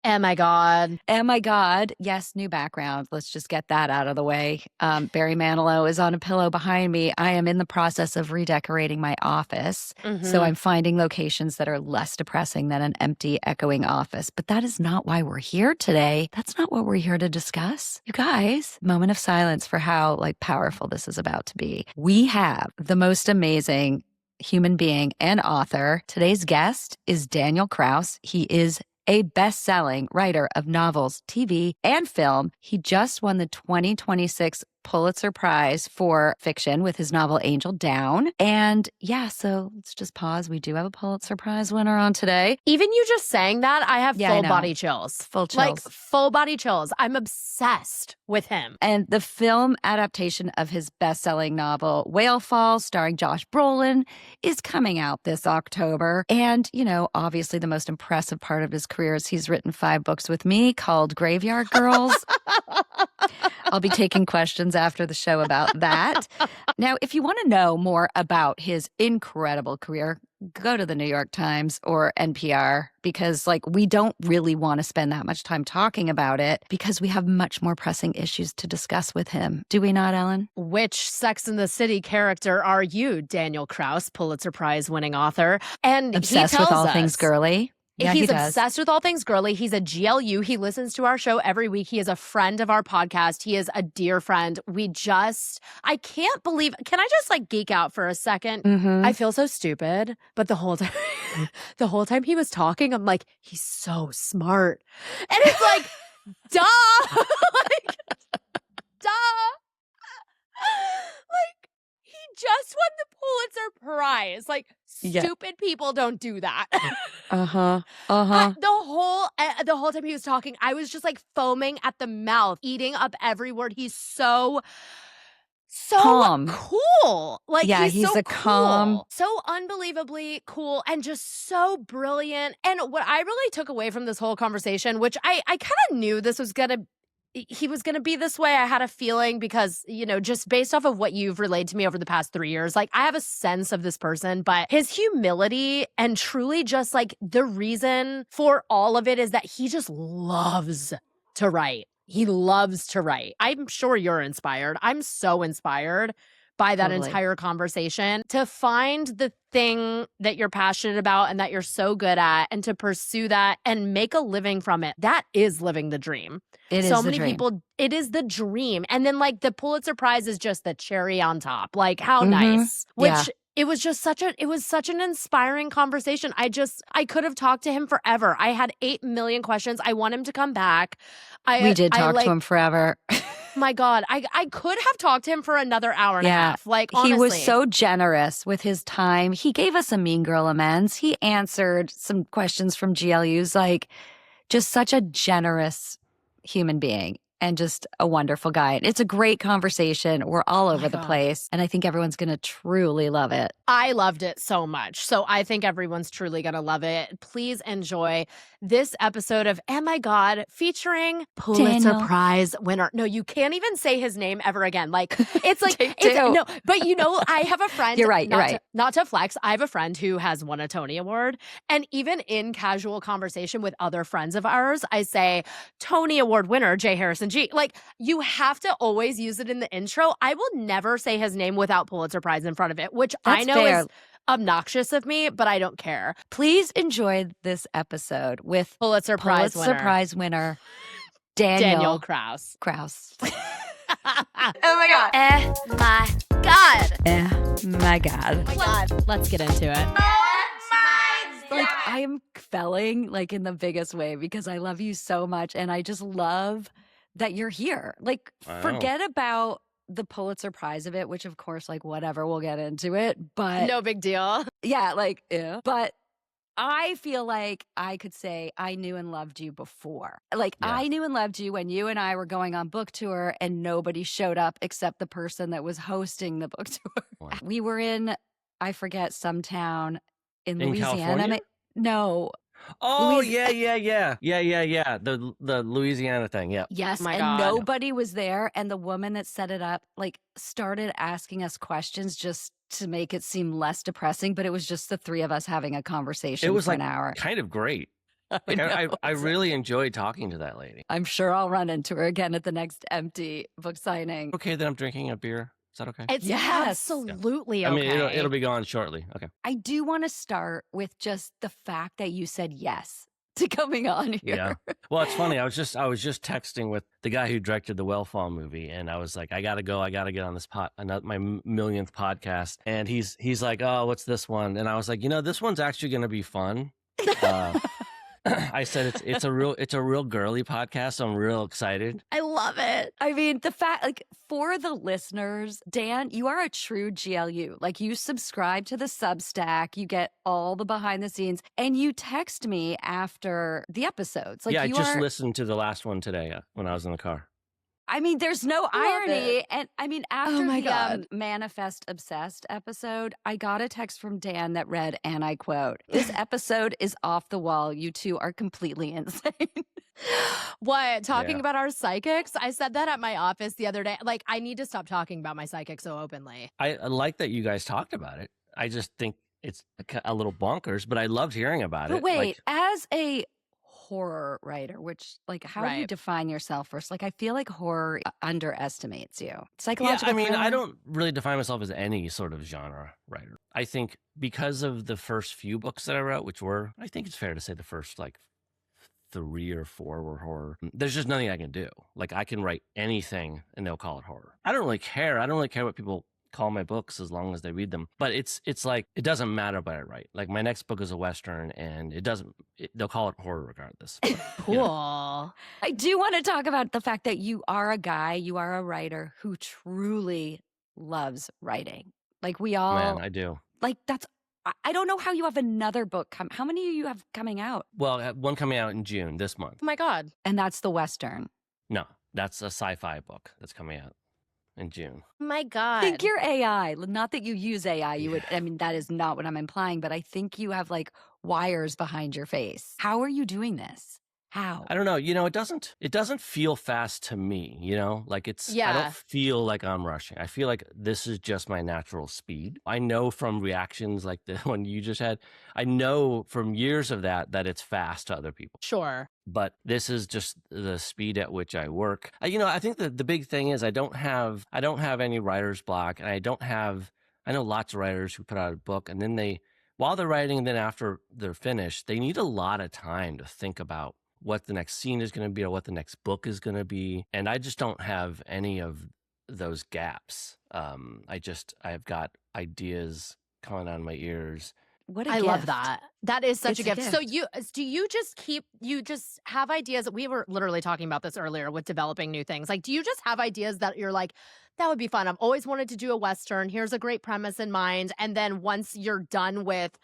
Oh my God. Oh my God. Yes, new background. Let's just get that out of the way. Barry Manilow is on a pillow behind me. I am in the process of redecorating my office. So I'm finding locations that are less depressing than an empty, echoing office. But that is not why we're here today. That's not what we're here to discuss. You guys, moment of silence for how powerful this is about to be. We have the most amazing human being and author. Today's guest is Daniel Kraus. He is a best-selling writer of novels, TV, and film. He just won the 2026 Pulitzer Prize for fiction with his novel Angel Down. And yeah, so let's just pause. We do have a Pulitzer Prize winner on today. Even you just saying that, I have full body chills. Full chills. Full body chills. I'm obsessed with him. And the film adaptation of his best-selling novel, Whalefall, starring Josh Brolin, is coming out this October. And, obviously the most impressive part of his career is he's written 5 books with me called Graveyard Girls. I'll be taking questions after the show about that. Now, if you want to know more about his incredible career, go to the New York Times or NPR because, we don't really want to spend that much time talking about it because we have much more pressing issues to discuss with him. Do we not, Ellen? Which Sex and the City character are you, Daniel Kraus, Pulitzer Prize winning author? And obsessed he tells with all us, things girly. Yeah, he's obsessed with all things girly. He's a GLU. He listens to our show every week. He is a friend of our podcast. He is a dear friend. I can't believe, can I just geek out for a second? I feel so stupid, but the whole time he was talking, I'm like, he's so smart. And it's duh. Duh. He just won the Pulitzer Prize. Stupid people don't do that. The whole time he was talking, I was just foaming at the mouth, eating up every word. He's so calm. Cool. He's so calm, so unbelievably cool and just so brilliant. And what I really took away from this whole conversation, which I kind of knew he was going to be this way. I had a feeling because, just based off of what you've relayed to me over the past 3 years, I have a sense of this person, but his humility and truly just the reason for all of it is that he just loves to write. He loves to write. I'm sure you're inspired. I'm so inspired by that entire conversation to find the thing that you're passionate about and that you're so good at and to pursue that and make a living from it. That is living the dream. It is so the many dream. people, it is the dream. And then the Pulitzer Prize is just the cherry on top. How nice. Which it was just such an inspiring conversation. I could have talked to him forever. I had 8 million questions. I want him to come back. We did talk to him forever. My God, I could have talked to him for another hour and a half. Honestly. He was so generous with his time. He gave us a Mean Girl amends. He answered some questions from GLUs, just such a generous human being and just a wonderful guy. It's a great conversation. We're all over the place, and I think everyone's going to truly love it. I loved it so much. So I think everyone's truly going to love it. Please enjoy this episode of Oh My God featuring Pulitzer Prize winner. No, you can't even say his name ever again. No, but I have a friend. You're right. Not to flex. I have a friend who has won a Tony Award. And even in casual conversation with other friends of ours, I say, Tony Award winner, J. Harrison G. You have to always use it in the intro. I will never say his name without Pulitzer Prize in front of it, which I know is obnoxious of me, but I don't care. Please enjoy this episode with Pulitzer Prize winner Daniel Kraus. Oh my God. Oh my God. Oh my God. Let's get into it. I am felling in the biggest way because I love you so much and I just love that you're here. Forget about the Pulitzer Prize of it, which of course, whatever, we'll get into it, but no big deal. Yeah, but I feel like I could say I knew and loved you before. I knew and loved you when you and I were going on book tour and nobody showed up except the person that was hosting the book tour. Wow. We were in, I forget, some town in Louisiana. California? No. Oh, yeah. The Louisiana thing, yeah. Yes, my and God. nobody was there. And the woman that set it up, started asking us questions just to make it seem less depressing. But it was just the three of us having a conversation It was for an hour. kind of great. Like, I really enjoyed talking to that lady. I'm sure I'll run into her again at the next empty book signing. Okay, then I'm drinking a beer. Is that okay? It's absolutely I okay. mean, it'll be gone shortly. Okay. I do want to start with just the fact that you said yes to coming on here. Yeah. Well, it's funny. I was just texting with the guy who directed the Whalefall movie, and I was like, I gotta go. I gotta get on this my millionth podcast. And he's like, oh, what's this one? And I was like, this one's actually gonna be fun. I said it's a real girly podcast, so I'm real excited. I love it. I mean, the fact, like, for the listeners, Dan, you are a true GLU. Like, you subscribe to the Substack, you get all the behind the scenes, and you text me after the episodes. Like, I just listened to the last one today when I was in the car. I mean, there's no irony. And I mean, after God. Manifest Obsessed episode, I got a text from Dan that read, and I quote, "This episode is off the wall. You two are completely insane." What? Talking about our psychics? I said that at my office the other day. Like, I need to stop talking about my psychic so openly. I like that you guys talked about it. I just think it's a little bonkers, but I loved hearing about it. But wait, as a horror writer, which, like, how do you define yourself first? Like, I feel like horror underestimates you. Psychological. Yeah, I mean, thriller? I don't really define myself as any sort of genre writer. I think because of the first few books that I wrote, which were, I think it's fair to say the first like 3 or 4 were horror. There's just nothing I can do. Like, I can write anything and they'll call it horror. I don't really care. I don't really care what people call my books as long as they read them. But it's like, it doesn't matter what I write. Like, my next book is a Western, and they'll call it horror regardless. But, Cool. I do want to talk about the fact that you are a guy, you are a writer who truly loves writing. Like, we all. Man, I do. Like, I don't know how you have another book how many do you have coming out? Well, I have one coming out in June this month. Oh my God. And that's the Western. No, that's a sci-fi book that's coming out in June. Oh my God. I think you're AI. Not that you use AI. You would. I mean, that is not what I'm implying. But I think you have like wires behind your face. How are you doing this? How? I don't know. It doesn't feel fast to me, like I don't feel like I'm rushing. I feel like this is just my natural speed. I know from reactions like the one you just had, I know from years of that it's fast to other people. Sure. But this is just the speed at which I work. I think that the big thing is I don't have any writer's block, and I know lots of writers who put out a book and then while they're writing and then after they're finished, they need a lot of time to think about what the next scene is going to be or what the next book is going to be. And I just don't have any of those gaps. I've got ideas coming out of my ears. What a I gift. love that. That is such It's a a gift. So you just have ideas? We were literally talking about this earlier with developing new things. Like, do you just have ideas that you're like, that would be fun. I've always wanted to do a Western. Here's a great premise in mind. And then once you're done with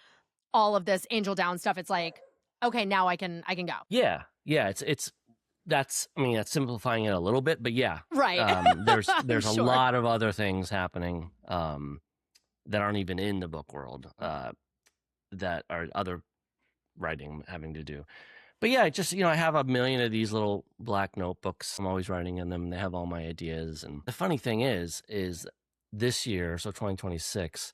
all of this Angel Down stuff, it's like, okay, now I can go. Yeah. That's simplifying it a little bit, but yeah. Right. There's Sure. a lot of other things happening that aren't even in the book world that are other writing having to do. But yeah, I have a million of these little black notebooks. I'm always writing in them. They have all my ideas. And the funny thing is this year, so 2026,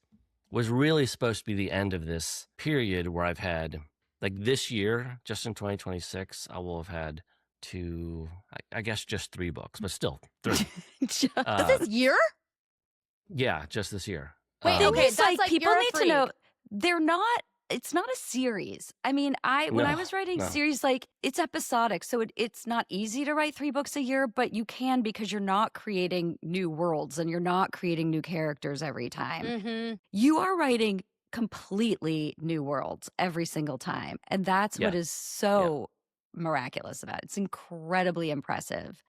was really supposed to be the end of this period where I've had, like, this year, just in 2026, I will have had I guess just 3 books, but still 3. This year? Yeah, just this year. Wait, Thing okay, is, that's like, like people you're a need to know freak. it's not a series. I mean, when I was writing series, like, it's episodic, so it's not easy to write 3 books a year, but you can because you're not creating new worlds and you're not creating new characters every time. Mm-hmm. You are writing completely new worlds every single time, and that's what is so miraculous about it. It's incredibly impressive.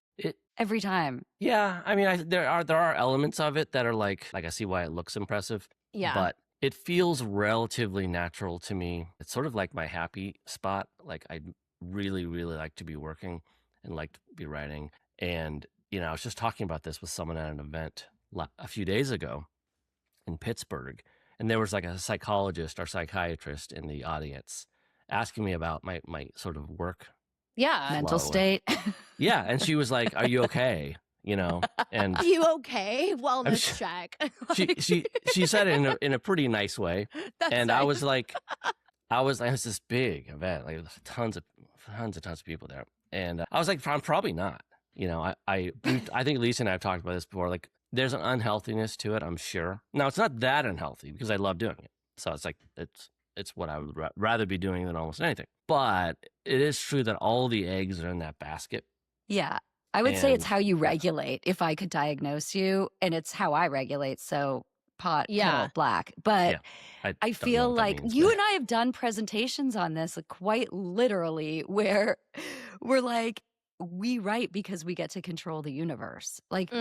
Every time. Yeah, I mean, there are elements of it that are like I see why it looks impressive. Yeah. But it feels relatively natural to me. It's sort of like my happy spot. Like, I really, really like to be working and like to be writing. And, I was just talking about this with someone at an event a few days ago in Pittsburgh. And there was like a psychologist or psychiatrist in the audience asking me about my sort of work. Yeah. Mental Slow. state. Yeah. And she was like, "Are you okay?" And Are you okay? Wellness check. she said it in a pretty nice way. That's And nice. I was like, it was this big event, like tons of tons and tons of people there. And I was like, I'm probably not. You know, I think Lisa and I have talked about this before. Like, there's an unhealthiness to it, I'm sure. Now, it's not that unhealthy because I love doing it. So it's like, it's what I would rather be doing than almost anything. But it is true that all the eggs are in that basket. Yeah. I would say it's how you regulate, if I could diagnose you, and it's how I regulate. So pot, kettle, black. But I feel like you and I have done presentations on this quite literally where we're like, we write because we get to control the universe. Like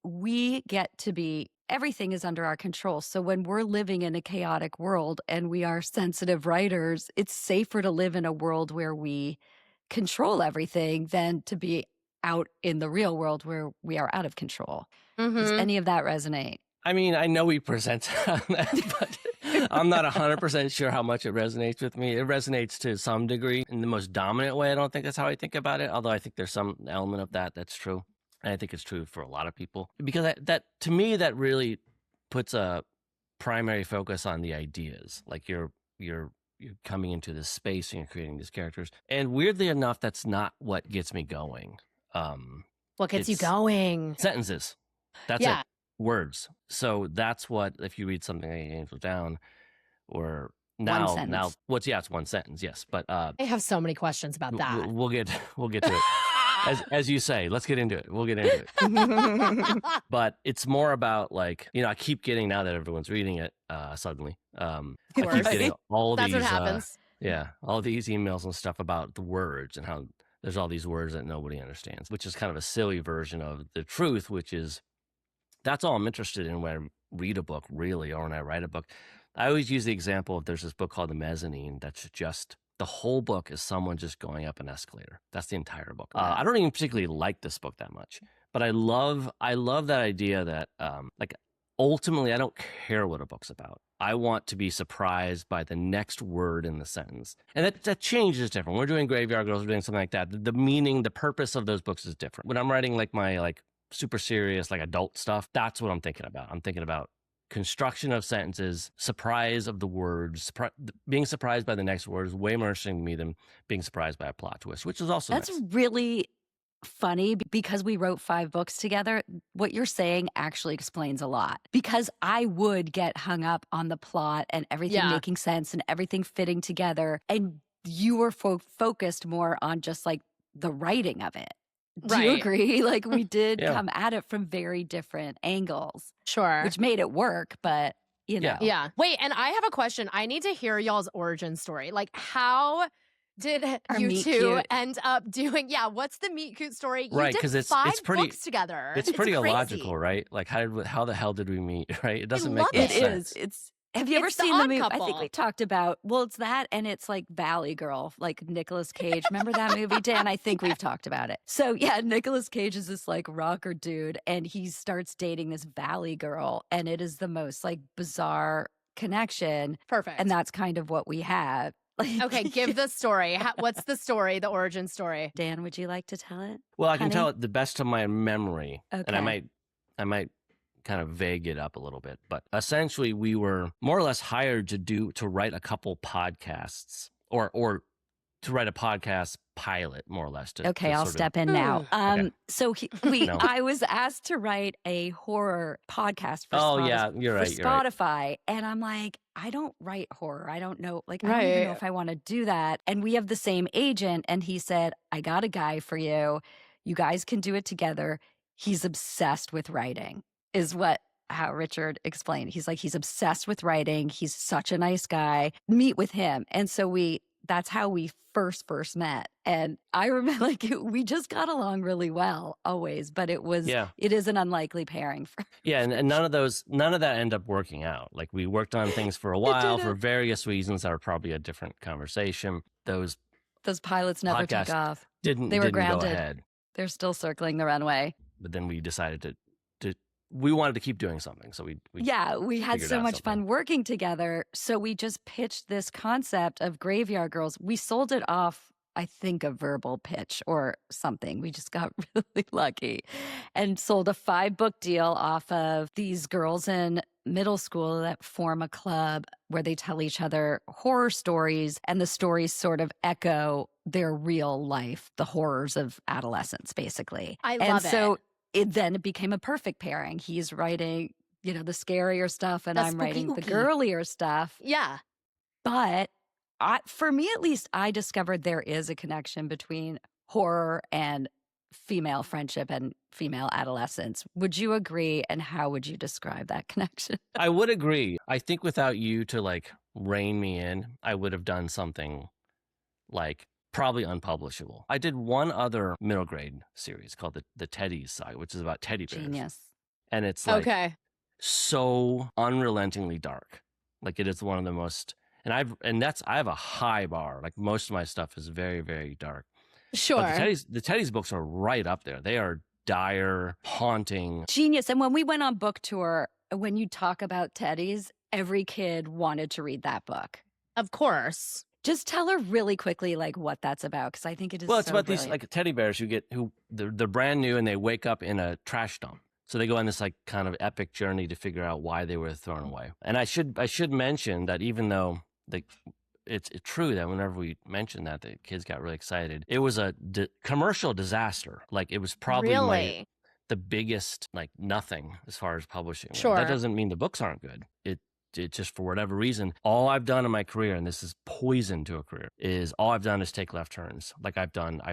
we get to be, everything is under our control. So when we're living in a chaotic world and we are sensitive writers, it's safer to live in a world where we control everything than to be out in the real world where we are out of control. Does any of that resonate? I mean, I know we present on that, but I'm not 100% sure how much it resonates with me. It resonates to some degree in the most dominant way. I don't think that's how I think about it, although I think there's some element of that that's true. And I think it's true for a lot of people. Because that to me, that really puts a primary focus on the ideas. Like you're coming into this space and you're creating these characters. And weirdly enough, that's not what gets me going. What gets you going? Sentences. That's it. Words. So that's what, if you read something like Angel Down or now, it's one sentence. Yes. But, I have so many questions about that. We'll get to it. As you say, let's get into it. We'll get into it. But it's more about like, you know, I keep getting, now that everyone's reading it, suddenly, I keep getting all these, what happens. All these emails and stuff about the words and how there's all these words that nobody understands, which is kind of a silly version of the truth, which is, that's all I'm interested in when I read a book, really, or when I write a book. I always use the example of, there's this book called The Mezzanine that's just, the whole book is someone just going up an escalator. That's the entire book. I don't even particularly like this book that much, but I love that idea that, like, ultimately, I don't care what a book's about. I want to be surprised by the next word in the sentence. And that change is different. We're doing Graveyard Girls, we're doing something like that. The meaning, the purpose of those books is different. When I'm writing like my like super serious, like adult stuff, that's what I'm thinking about. I'm thinking about construction of sentences, surprise of the words, being surprised by the next word is way more interesting to me than being surprised by a plot twist, which is also That's nice. really funny because we wrote 5 books together. What you're saying actually explains a lot, because I would get hung up on the plot and everything making sense and everything fitting together. And you were focused more on just like the writing of it. Do you agree? Like we did come at it from very different angles. Sure. Which made it work, but you know. Yeah. Wait, and I have a question. I need to hear y'all's origin story. Like, how did you two end up doing, what's the meet cute story? You right, because it's pretty books together. It's pretty crazy. illogical, right? Like how the hell did we meet, right? It doesn't make any sense. It is. Have you ever seen the movie? Couple. I think we talked about, it's that and it's like Valley Girl, like Nicolas Cage. Remember that movie, Dan? I think we've talked about it. So Nicolas Cage is this like rocker dude and he starts dating this Valley Girl and it is the most like bizarre connection. Perfect. And that's kind of what we have. Okay, give the story. What's the story, the origin story? Dan, would you like to tell it? Well, I can tell it the best of my memory. Okay. And I might kind of vague it up a little bit, but essentially we were more or less hired to write a couple podcasts or to write a podcast pilot, more or less. I'll step in now. So I was asked to write a horror podcast for Spotify. And I'm like, I don't write horror. I don't know. Like, I don't even know if I want to do that. And we have the same agent. And he said, I got a guy for you. You guys can do it together. He's obsessed with writing. Is how Richard explained. He's like, he's obsessed with writing. He's such a nice guy. Meet with him. And so that's how we first met. And I remember we just got along really well always, but it is an unlikely pairing. And none of that ended up working out. Like we worked on things for a while for various reasons that are probably a different conversation. Those pilots never took off. They were grounded. Go ahead. They're still circling the runway. But then we decided to we wanted to keep doing something. So we had so much fun working together. So we just pitched this concept of Graveyard Girls. We sold it off, I think, a verbal pitch or something. We just got really lucky and sold a 5-book deal off of these girls in middle school that form a club where they tell each other horror stories, and the stories sort of echo their real life, the horrors of adolescence, basically. I and love so it became a perfect pairing. He's writing, the scarier stuff, and The I'm writing the spooky. girlier stuff. Yeah. But for me, at least, I discovered there is a connection between horror and female friendship and female adolescence. Would you agree? And how would you describe that connection? I would agree. I think without you to like rein me in, I would have done something like probably unpublishable. I did one other middle grade series called the Teddies Saga, which is about teddy bears. Genius. And it's like Okay. so unrelentingly dark. Like it is one of the most, and I have a high bar. Like most of my stuff is very, very dark. Sure. But the Teddies books are right up there. They are dire, haunting. Genius. And when we went on book tour, when you talk about teddies, every kid wanted to read that book. Of course. Just tell her really quickly, like, what that's about, because I think it is. Well, it's so about brilliant. these like teddy bears who they're brand new and they wake up in a trash dump. So they go on this like kind of epic journey to figure out why they were thrown away. And I should mention that even though it's true that whenever we mentioned that, the kids got really excited. It was a commercial disaster. Like it was probably Really? the biggest like nothing as far as publishing. Sure. That doesn't mean the books aren't good. It just for whatever reason, all I've done in my career, and this is poison to a career, is all I've done is take left turns. Like I've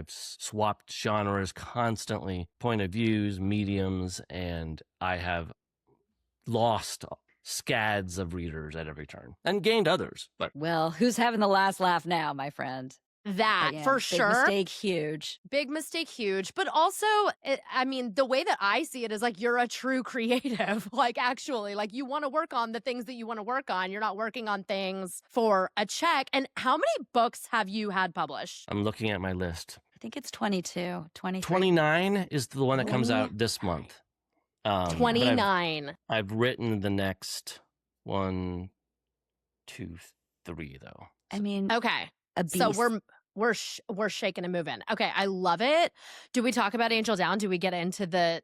swapped genres constantly, point of views, mediums, and I have lost scads of readers at every turn and gained others. But well, who's having the last laugh now, my friend? That Again, for big sure. mistake, huge. Big mistake, huge. But also, I mean, the way that I see it is like you're a true creative. Like actually, like you want to work on the things that you want to work on. You're not working on things for a check. And how many books have you had published? I'm looking at my list. I think it's 22, 23. 29 is the one that comes out this month. 29. I've written the next 1, 2, 3 though. I mean, Okay. a beast. So we're shaking and moving. Okay, I love it. Do we talk about Angel Down? Do we get into the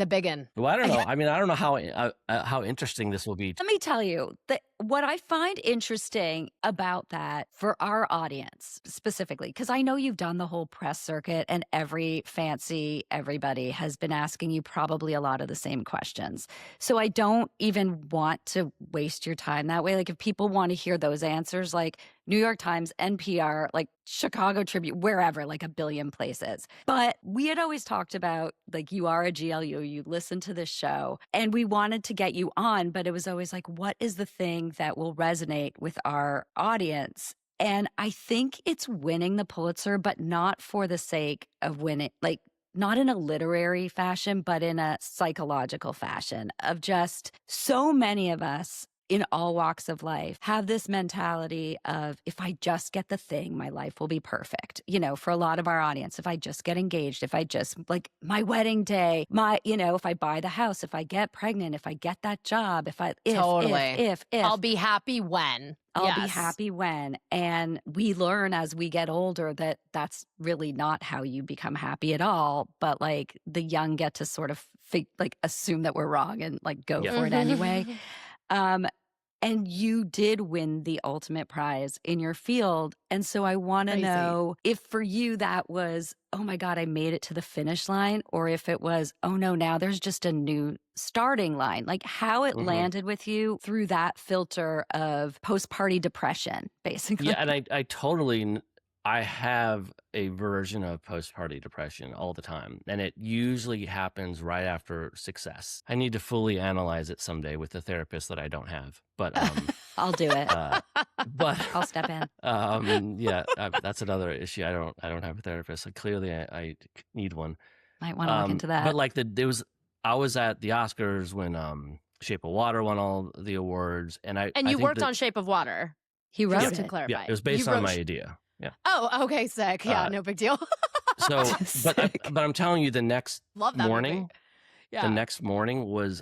biggin? Well, I don't know. I mean, I don't know how interesting this will be. Let me tell you that what I find interesting about that for our audience specifically, because I know you've done the whole press circuit and everybody has been asking you probably a lot of the same questions. So I don't even want to waste your time that way. Like if people want to hear those answers, like New York Times, NPR, like Chicago Tribune, wherever, like a billion places. But we had always talked about, like, you are a GLU, you listen to this show, and we wanted to get you on, but it was always like, what is the thing that will resonate with our audience? And I think it's winning the Pulitzer, but not for the sake of winning, like, not in a literary fashion, but in a psychological fashion of just so many of us in all walks of life have this mentality of, if I just get the thing, my life will be perfect. You know, for a lot of our audience, if I just get engaged, if I just like my wedding day, if I buy the house, if I get pregnant, if I get that job, if I'll be happy when. I'll be happy when. And we learn as we get older that that's really not how you become happy at all. But like the young get to sort of assume that we're wrong and like go for it anyway. And you did win the ultimate prize in your field. And so I want to know if for you that was, oh my God, I made it to the finish line, or if it was, oh no, now there's just a new starting line, like how it landed with you through that filter of post-party depression, basically. Yeah, and I have a version of post-party depression all the time, and it usually happens right after success. I need to fully analyze it someday with a therapist that I don't have, but I'll do it. But I'll step in. That's another issue. I don't have a therapist. So clearly, I need one. Might want to look into that. But like I was at the Oscars when Shape of Water won all the awards, and you worked on Shape of Water. He wrote to it. clarify. Yeah, it was based on my idea. Yeah. Oh, okay, sick. Yeah, no big deal. So, but I'm telling you, the next Love that morning, movie. Yeah. the next morning was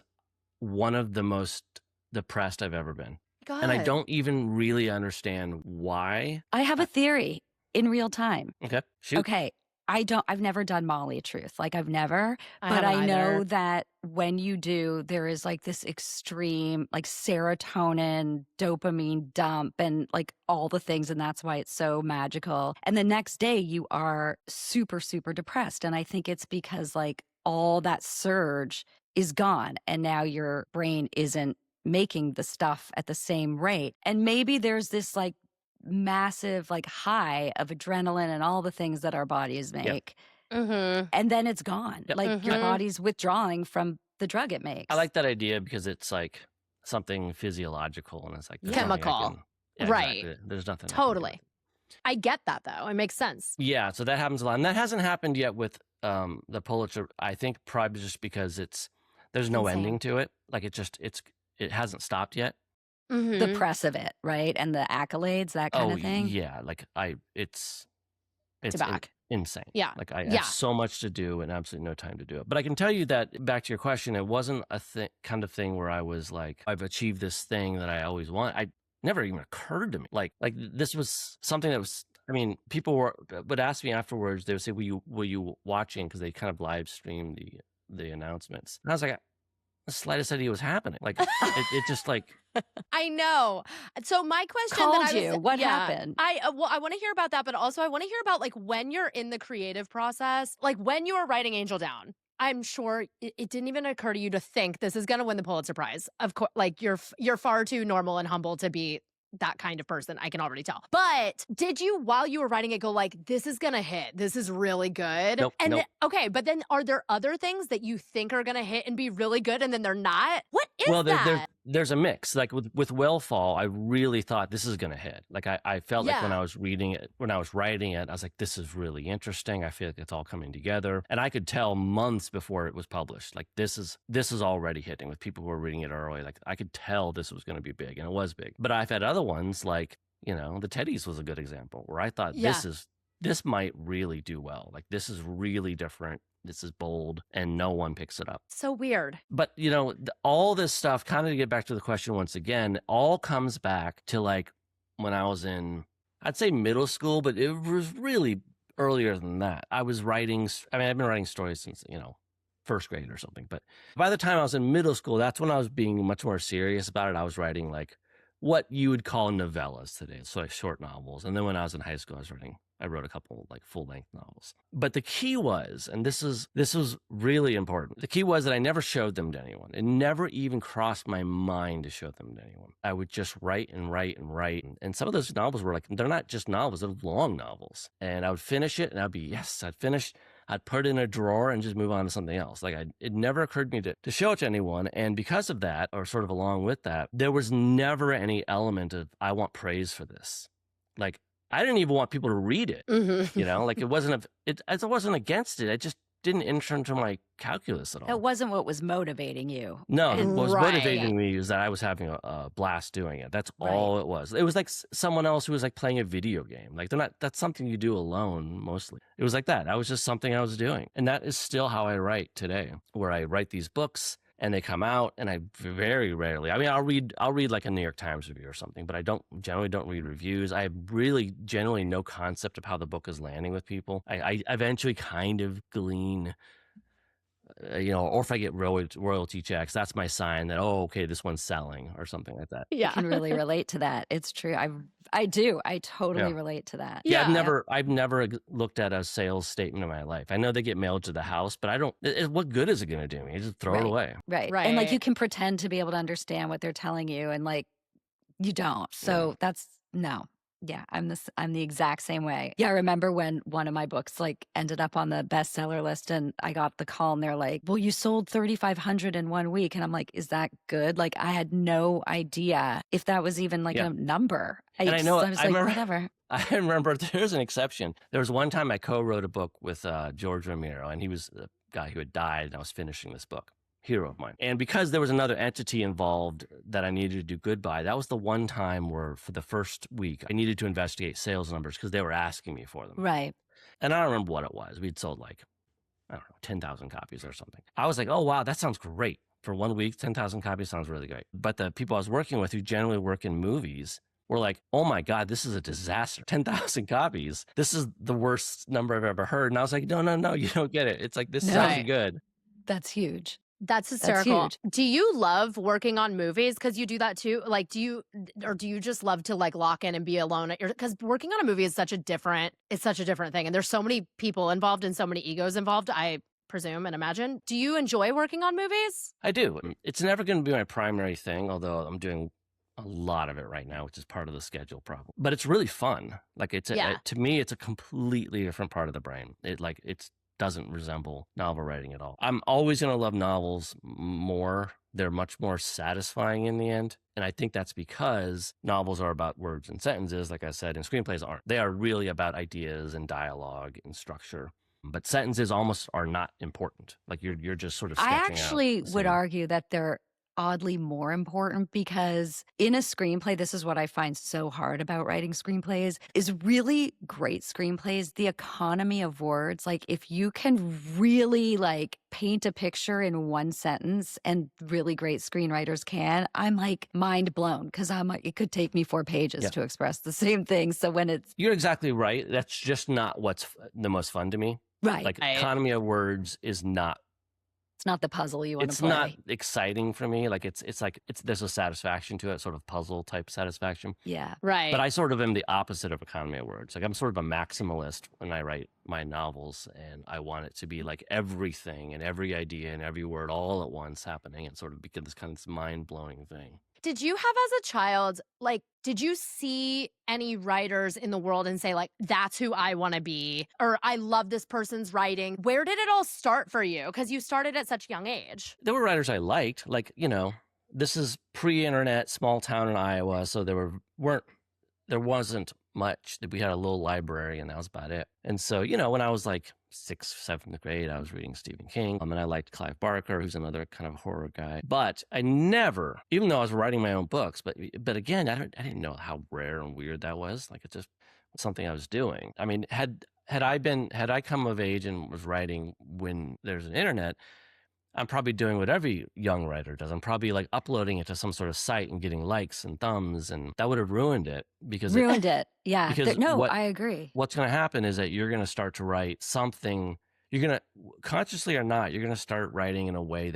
one of the most depressed I've ever been. God. And I don't even really understand why. I have a theory in real time. Okay, shoot. Okay. I've never done Molly Truth. Like I've never, but haven't I know either. that when you do, there is like this extreme like serotonin, dopamine dump and like all the things. And that's why it's so magical. And the next day you are super, super depressed. And I think it's because like all that surge is gone. And now your brain isn't making the stuff at the same rate. And maybe there's this like massive like high of adrenaline and all the things that our bodies make. Mm-hmm. And then it's gone. Yep. Like your body's withdrawing from the drug it makes. I like that idea because it's like something physiological and it's like there's nothing I Chemical. can- Right. Exactly. There's nothing I can do Totally. with it. I get that though. It makes sense. Yeah, so that happens a lot. And that hasn't happened yet with the Pulitzer. I think probably just because there's no Insane. ending to it. Like it hasn't stopped yet. Mm-hmm. the press of it, right? And the accolades, that kind of thing. Yeah, like it's back. insane. Yeah. Like I Yeah. have so much to do and absolutely no time to do it. But I can tell you that back to your question, it wasn't a kind of thing where I was like, I've achieved this thing that I always want. I never even occurred to me. Like this was something that was. I mean, people would ask me afterwards. They would say, "Will you watching?" Because they kind of live stream the announcements. And I was like, the slightest idea was happening. Like it just like. I know. So my question Called that I was, you. What happened? I want to hear about that, but also I want to hear about like when you're in the creative process, like when you were writing Angel Down. I'm sure it didn't even occur to you to think this is going to win the Pulitzer Prize. Of course, like you're far too normal and humble to be that kind of person. I can already tell. But did you, while you were writing it, go like, this is going to hit. This is really good. Nope, and nope. Okay, but then are there other things that you think are going to hit and be really good and then they're not? What is that? There's a mix. Like with Whalefall, I really thought this is going to hit. Like I felt like when Yeah. I was reading it, when I was writing it, I was like, this is really interesting. I feel like it's all coming together. And I could tell months before it was published, like this is already hitting with people who were reading it early. Like I could tell this was going to be big, and it was big. But I've had other ones like, the Teddies was a good example where I thought this might really do well. Like this is really different. This is bold, and no one picks it up. So weird. But, all this stuff, kind of to get back to the question once again, all comes back to like when I was in, I'd say middle school, but it was really earlier than that. I was writing, I've been writing stories since, first grade or something. But by the time I was in middle school, that's when I was being much more serious about it. I was writing like what you would call novellas today, so like short novels. And then when I was in high school, I wrote a couple like full-length novels. But the key was, and this was really important, the key was that I never showed them to anyone. It never even crossed my mind to show them to anyone. I would just write and write and write. And some of those novels were like, they're not just novels, they're long novels. And I would finish it and I'd finish. I'd put it in a drawer and just move on to something else. Like it never occurred to me to show it to anyone. And because of that, or sort of along with that, there was never any element of, I want praise for this. Like, I didn't even want people to read it, Mm-hmm. like it wasn't against it. I just didn't enter into my calculus at all. It wasn't what was motivating you. No, what was Right. motivating me is that I was having a blast doing it. That's all it was. It was like someone else who was like playing a video game. Like that's something you do alone mostly. It was like that. That was just something I was doing. And that is still how I write today, where I write these books and they come out and I very rarely, I'll read like a New York Times review or something, but I generally don't read reviews. I have really generally no concept of how the book is landing with people. I eventually kind of glean, or if I get royalty checks, that's my sign that, okay, this one's selling or something like that. Yeah. I can really relate to that. It's true. I do. I totally Yeah. relate to that. Yeah, Yeah. I've never looked at a sales statement in my life. I know they get mailed to the house, but I don't. What good is it going to do me? Just throw it away. Right. And like Right. you can pretend to be able to understand what they're telling you and like you don't. So that's no. Yeah, I'm the exact same way. Yeah, I remember when one of my books like ended up on the bestseller list and I got the call and they're like, "Well, you sold 3,500 in 1 week." And I'm like, "Is that good?" Like I had no idea if that was even like a number. I was like, whatever. I remember there's an exception. There was one time I co-wrote a book with George Romero, and he was the guy who had died, and I was finishing this book. Hero of mine. And because there was another entity involved that I needed to do goodbye, that was the one time where for the first week, I needed to investigate sales numbers because they were asking me for them. Right. And I don't remember what it was. We'd sold like, 10,000 copies or something. I was like, oh, wow, that sounds great. For 1 week, 10,000 copies sounds really great. But the people I was working with who generally work in movies were like, oh my God, this is a disaster. 10,000 copies. This is the worst number I've ever heard. And I was like, no, you don't get it. It's like, this sounds good. That's huge. That's hysterical. Huge. Do you love working on movies? Because you do that too. Like, do you just love to like lock in and be alone at your? Because working on a movie is such a different thing, and there's so many people involved and so many egos involved. I presume and imagine. Do you enjoy working on movies? I do. It's never going to be my primary thing, although I'm doing a lot of it right now, which is part of the schedule problem. But it's really fun. Like to me, it's a completely different part of the brain. It doesn't resemble novel writing at all. I'm always going to love novels more. They're much more satisfying in the end. And I think that's because novels are about words and sentences, like I said, and screenplays aren't. They are really about ideas and dialogue and structure. But sentences almost are not important. Like you're just sort of sketching out. I actually would argue that they're oddly more important because in a screenplay, this is what I find so hard about writing screenplays, is really great screenplays, the economy of words. Like if you can really like paint a picture in one sentence, and really great screenwriters can, I'm like mind blown because I'm like, it could take me 4 pages to express the same thing. So when You're exactly right. That's just not what's the most fun to me. Right. Like economy of words is not. It's not the puzzle you want to It's play. not exciting for me. Like there's a satisfaction to it, sort of puzzle type satisfaction. Yeah. Right. But I sort of am the opposite of economy of words. Like I'm sort of a maximalist when I write my novels, and I want it to be like everything and every idea and every word all at once happening, and sort of become this kind of mind-blowing thing. Did you have as a child, like, did you see any writers in the world and say, like, that's who I want to be? Or I love this person's writing? Where did it all start for you? Because you started at such a young age. There were writers I liked. Like, this is pre-internet, small town in Iowa. So there wasn't much. We had a little library, and that was about it. And so, when I was like 6th, 7th grade, I was reading Stephen King. And I liked Clive Barker, who's another kind of horror guy. But I never, even though I was writing my own books, but again, I didn't know how rare and weird that was. Like, it just was something I was doing. I mean, had I come of age and was writing when there's an internet, I'm probably doing what every young writer does. I'm probably like uploading it to some sort of site and getting likes and thumbs, and that would have ruined it because Yeah. Because I agree. What's going to happen is that you're going to start to write something. You're going to, consciously or not, you're going to start writing in a way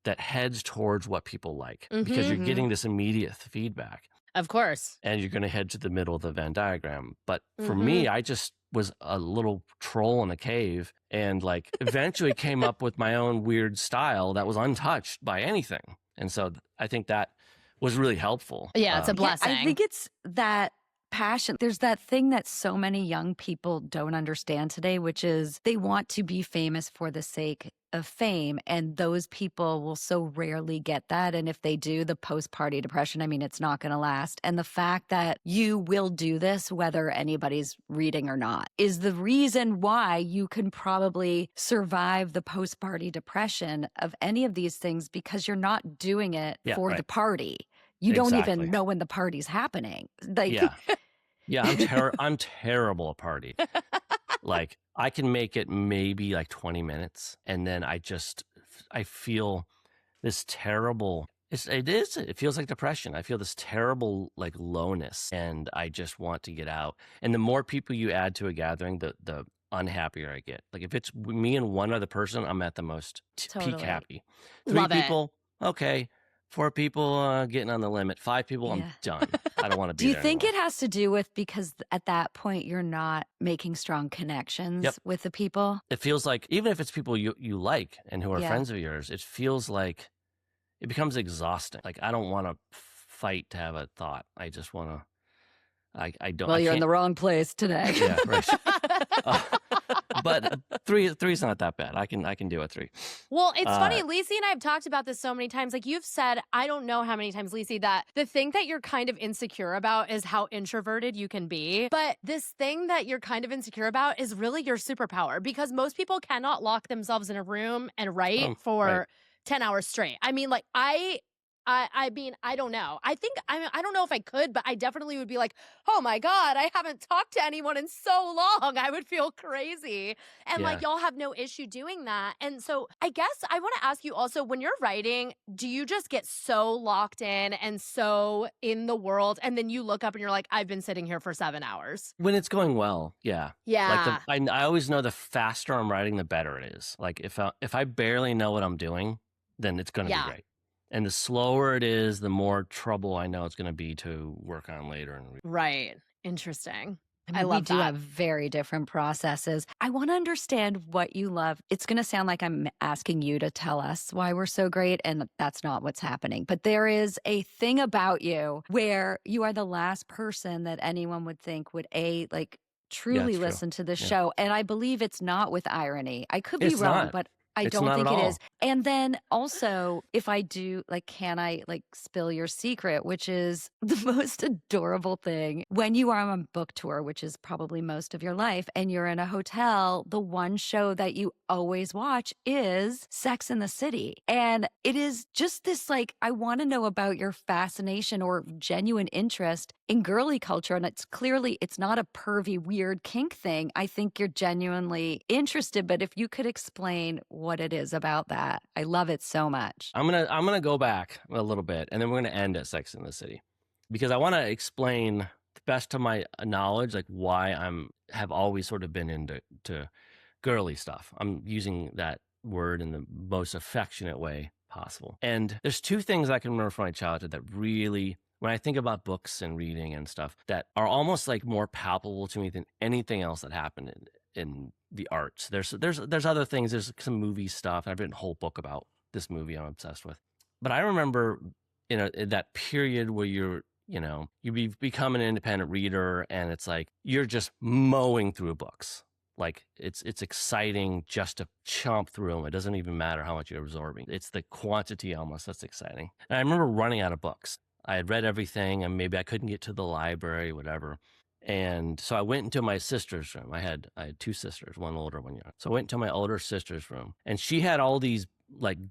that heads towards what people like, because you're getting this immediate feedback. Of course. And you're going to head to the middle of the Venn diagram. But for me, I just was a little troll in a cave, and like eventually came up with my own weird style that was untouched by anything. And so I think that was really helpful. Yeah, it's a blessing. I think it's that passion. There's that thing that so many young people don't understand today, which is they want to be famous for the sake of fame. And those people will so rarely get that. And if they do, the post-party depression, I mean, it's not going to last. And the fact that you will do this, whether anybody's reading or not, is the reason why you can probably survive the post-party depression of any of these things, because you're not doing it for the party. You don't even know when the party's happening. Like, I'm terrible at party. Like, I can make it maybe like 20 minutes, and then I feel this terrible. It feels like depression. I feel this terrible like lowness, and I just want to get out. And the more people you add to a gathering, the unhappier I get. Like if it's me and one other person, I'm at the most peak happy. 3 people, okay. 4 people, getting on the limit. 5 people, I'm done. I don't want to be Do you there think anymore. it has to do with, because at that point you're not making strong connections with the people? It feels like, even if it's people you like and who are friends of yours, it feels like it becomes exhausting. Like, I don't want to fight to have a thought. I just want to, I don't. Well, you're in the wrong place today. Yeah, right. But three's not that bad. I can do a 3. Well, it's funny. Lisi and I have talked about this so many times. Like you've said, I don't know how many times, Lisi, that the thing that you're kind of insecure about is how introverted you can be. But this thing that you're kind of insecure about is really your superpower, because most people cannot lock themselves in a room and write for 10 hours straight. I mean, like I I mean, I don't know. I don't know if I could, but I definitely would be like, oh my God, I haven't talked to anyone in so long. I would feel crazy. And like, y'all have no issue doing that. And so I guess I want to ask you also, when you're writing, do you just get so locked in and so in the world, and then you look up and you're like, I've been sitting here for 7 hours? When it's going well, yeah. Yeah. Like I always know the faster I'm writing, the better it is. Like if I barely know what I'm doing, then it's going to be great. And the slower it is, the more trouble I know it's going to be to work on later. Right. Interesting. I mean, love we do that. have very different processes. I want to understand what you love. It's going to sound like I'm asking you to tell us why we're so great, and that's not what's happening. But there is a thing about you where you are the last person that anyone would think would truly listen to this show. And I believe it's not with irony. I could be wrong, but I don't think it is. And then also, if I do, can I spill your secret, which is the most adorable thing when you are on a book tour, which is probably most of your life, and you're in a hotel, the one show that you always watch is Sex and the City. And it is just this, I want to know about your fascination or genuine interest in girly culture. And it's not a pervy, weird kink thing. I think you're genuinely interested, but if you could explain what it is about that. I love it so much. I'm gonna go back a little bit, and then we're gonna end at Sex in the City, because I want to explain the best of my knowledge, why have always sort of been into girly stuff. I'm using that word in the most affectionate way possible. And there's two things I can remember from my childhood that really, when I think about books and reading and stuff, that are almost more palpable to me than anything else that happened in the arts. There's other things. There's some movie stuff. I've written a whole book about this movie I'm obsessed with. But I remember in that period where you become an independent reader, and it's you're just mowing through books. It's exciting just to chomp through them. It doesn't even matter how much you're absorbing. It's the quantity almost that's exciting. And I remember running out of books. I had read everything, and maybe I couldn't get to the library, whatever. And so I went into my sister's room. I had 2 sisters, one older, one younger. So I went into my older sister's room, and she had all these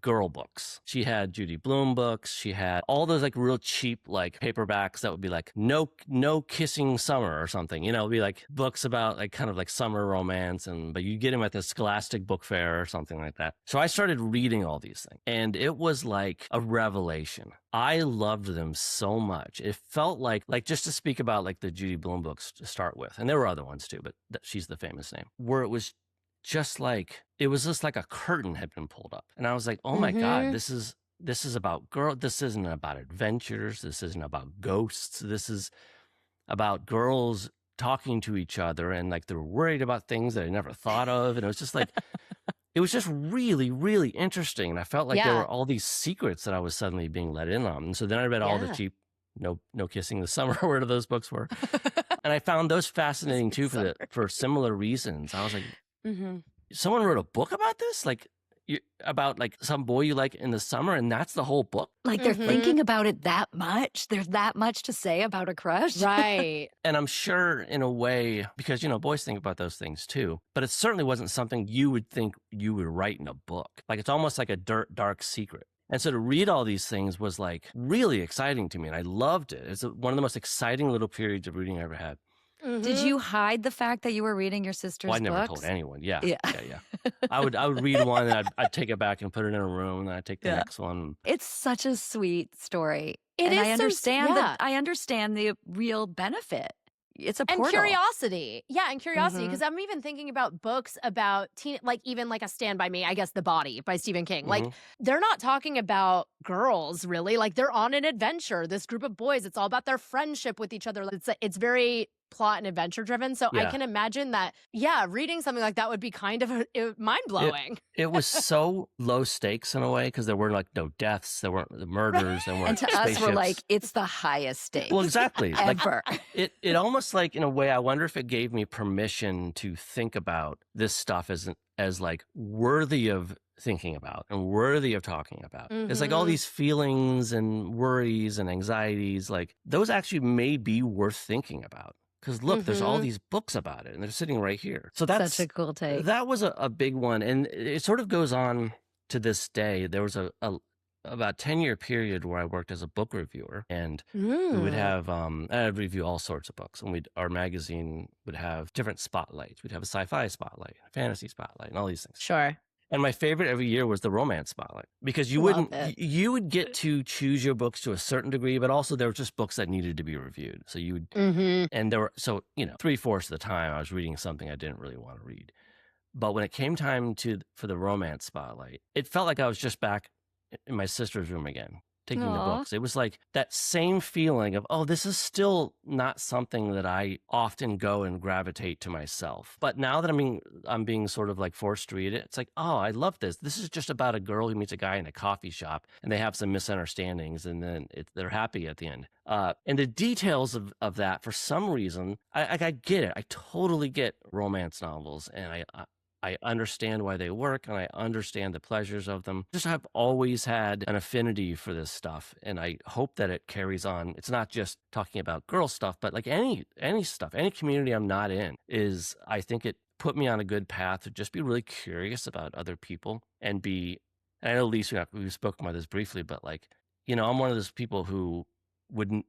girl books. She had Judy Blume books. She had all those real cheap paperbacks that would be no kissing summer or something. It'd be books about kind of summer romance, but you get them at the Scholastic Book Fair or something like that. So I started reading all these things, and it was like a revelation. I loved them so much. It felt like just to speak about the Judy Blume books to start with, and there were other ones too, but she's the famous name, where it was just it was just like a curtain had been pulled up. And I was like, oh my God, this is about this isn't about adventures. This isn't about ghosts. This is about girls talking to each other, and they're worried about things that I never thought of. And it was just it was just really, really interesting. And I felt there were all these secrets that I was suddenly being let in on. And so then I read all the cheap No Kissing the Summer, whatever those books were. And I found those fascinating too for similar reasons. I was like, someone wrote a book about this? About some boy you like in the summer, and that's the whole book? They're thinking about it that much? There's that much to say about a crush? Right. And I'm sure in a way, because, boys think about those things too, but it certainly wasn't something you would think you would write in a book. It's almost like a dark secret. And so to read all these things was really exciting to me, and I loved it. It's one of the most exciting little periods of reading I ever had. Did you hide the fact that you were reading your sister's books? I never told anyone. Yeah. I would read one, and I'd take it back and put it in a room, and then I'd take the next one. It's such a sweet story. I understand the real benefit. It's a portal. And curiosity. Yeah, and curiosity. Because I'm even thinking about books about even A Stand By Me, I guess The Body by Stephen King. They're not talking about girls, really. They're on an adventure. This group of boys, it's all about their friendship with each other. It's very plot and adventure driven. So I can imagine that, reading something like that would be kind of mind-blowing. It was so low stakes in a way, because there were no deaths, there weren't the murders, there weren't and to spaceships. us, we're it's the highest stakes. Well, exactly. Ever. It almost in a way, I wonder if it gave me permission to think about this stuff as worthy of thinking about and worthy of talking about. It's all these feelings and worries and anxieties, those actually may be worth thinking about. Because look, there's all these books about it, and they're sitting right here. So that's such a cool take. That was a big one, and it sort of goes on to this day. There was a about 10-year period where I worked as a book reviewer, and we would have I'd review all sorts of books, and our magazine would have different spotlights. We'd have a sci-fi spotlight, a fantasy spotlight, and all these things. Sure. And my favorite every year was the romance spotlight, because you would get to choose your books to a certain degree, but also there were just books that needed to be reviewed. So you would, and there were, so, 3/4 of the time I was reading something I didn't really want to read. But when it came time for the romance spotlight, it felt like I was just back in my sister's room again, taking the books. It was like that same feeling of, oh, this is still not something that I often go and gravitate to myself. But now that I'm being sort of like forced to read it, it's like, oh, I love this. This is just about a girl who meets a guy in a coffee shop, and they have some misunderstandings, and then they're happy at the end. And the details of that, for some reason, I get it. I totally get romance novels, and I understand why they work, and I understand the pleasures of them. Just have always had an affinity for this stuff, and I hope that it carries on. It's not just talking about girl stuff, but like any stuff, any community I'm not in I think it put me on a good path to just be really curious about other people and I know, Lisa, we've spoken about this briefly, but like, I'm one of those people who wouldn't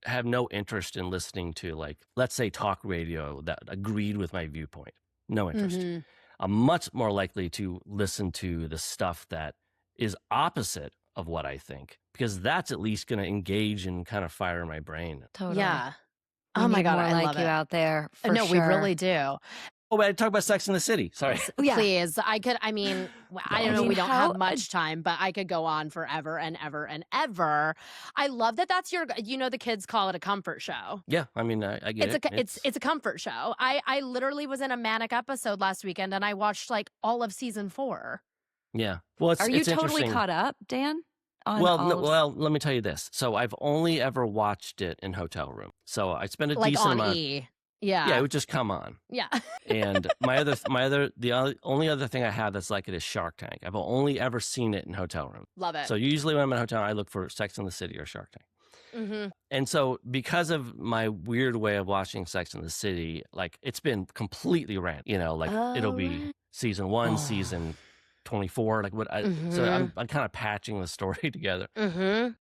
have no interest in listening to, like, let's say talk radio that agreed with my viewpoint. No interest. I'm much more likely to listen to the stuff that is opposite of what I think, because that's at least going to engage and kind of fire my brain. Totally. Yeah. We Oh my need God, more I like love you it. out there. For No, we sure. really do. Oh, but I talk about Sex in the City. Sorry. Please. I don't know, we don't how- have much time, but I could go on forever and ever and ever. I love that that's the kids call it a comfort show. Yeah, I get it. It's a comfort show. I literally was in a manic episode last weekend, and I watched like all of season 4. Yeah. Well, Are you it's totally interesting. caught up, Dan? Well, let me tell you this. So I've only ever watched it in hotel room. So I spent a Like decent on amount. E. Yeah. Yeah, it would just come on. Yeah. And the only other thing I have that's like it is Shark Tank. I've only ever seen it in hotel room. Love it. So usually when I'm in a hotel, I look for Sex in the City or Shark Tank. And so because of my weird way of watching Sex in the City, like, it's been completely random. It'll be season 1, season 24, like what so I'm kind of patching the story together.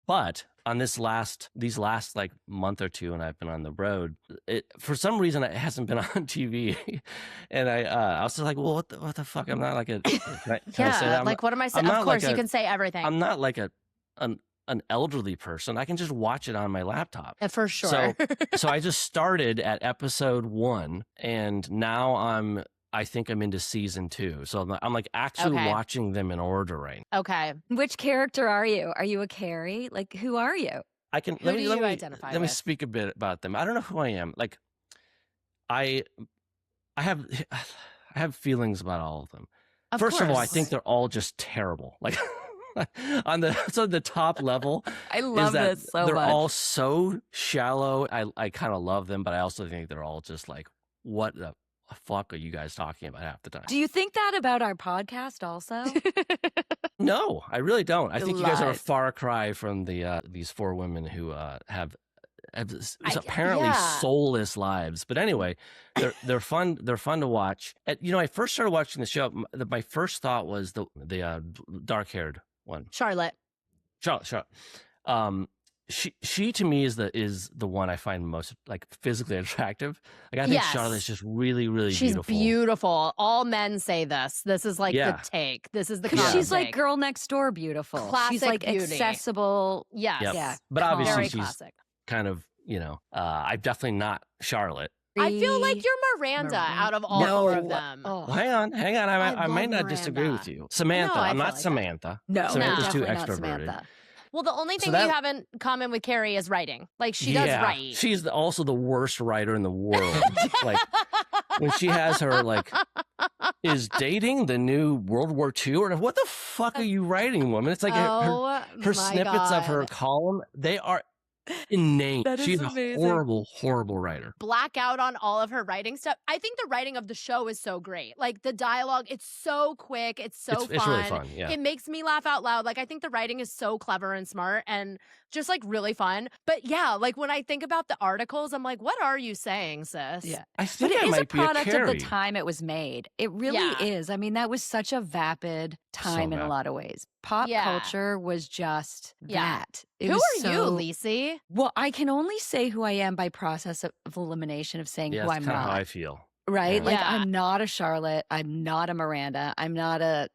But on these last like month or two, and I've been on the road, for some reason it hasn't been on TV. And I was just like, well, what the fuck? I'm not like a can I say that? Like, what am I saying? Of course, you can say everything. I'm not like an elderly person. I can just watch it on my laptop. For sure. So I just started at episode 1, and now I think I'm into season 2. So I'm like actually watching them in order right now. Okay. Which character are you? Are you a Carrie? Like, who are you? I can Who do you identify let me with? speak a bit about them. I don't know who I am. Like, I have feelings about all of them. First of all, I think they're all just terrible. Like, on the top level, I love this so they're much. all so shallow. I kind of love them, but I also think they're all just like, what the fuck are you guys talking about half the time? Do you think that about our podcast also? No, I really don't. I think you guys are a Lies. far cry from these 4 women who have apparently soulless lives. But anyway, they're fun. They're fun to watch. I first started watching the show. My first thought was the dark-haired one, Charlotte. Charlotte. She to me is the one I find most like physically attractive. Like, I think Charlotte is just really, really She's beautiful. beautiful. All men say this. This is like the take. This is the common She's like take. girl next door beautiful. She's Classic like beauty. accessible. Yes. Yep. Yeah. But obviously Very she's classic. kind of, I'm definitely not Charlotte. I feel like you're Miranda out of all 4 of them. Well, hang on. I might love not disagree Miranda. with you. Samantha. No, I I'm feel not like Samantha. No, Samantha's too definitely not extroverted. Samantha. Well, the only thing that- you have in common with Carrie is writing. Like, she does write. She's also the worst writer in the world. Like, when she has her, like, is dating the new World War II? Or what the fuck are you writing, woman? It's like her my snippets of her God. column. They are inane. That is She's amazing. a horrible, horrible writer. Black out on all of her writing stuff. I think the writing of the show is so great. Like the dialogue, it's so quick. It's so fun. It's really fun, yeah. It makes me laugh out loud. Like I think the writing is so clever and smart and just like really fun. But yeah, like when I think about the articles, I'm like, what are you saying, sis? Yeah. I think But it I is a might be a product of the Carrie. time it was made. It really Yeah. is. I mean, that was such a vapid time in a vapid. lot of ways. Pop Yeah. culture was just Yeah. that. It Who was are you, so- Lisi? Well, I can only say who I am by process of elimination of saying Yeah, who that's I'm kind of how not. I feel. Right? Yeah. Like Yeah. I'm not a Charlotte. I'm not a Miranda. I'm not a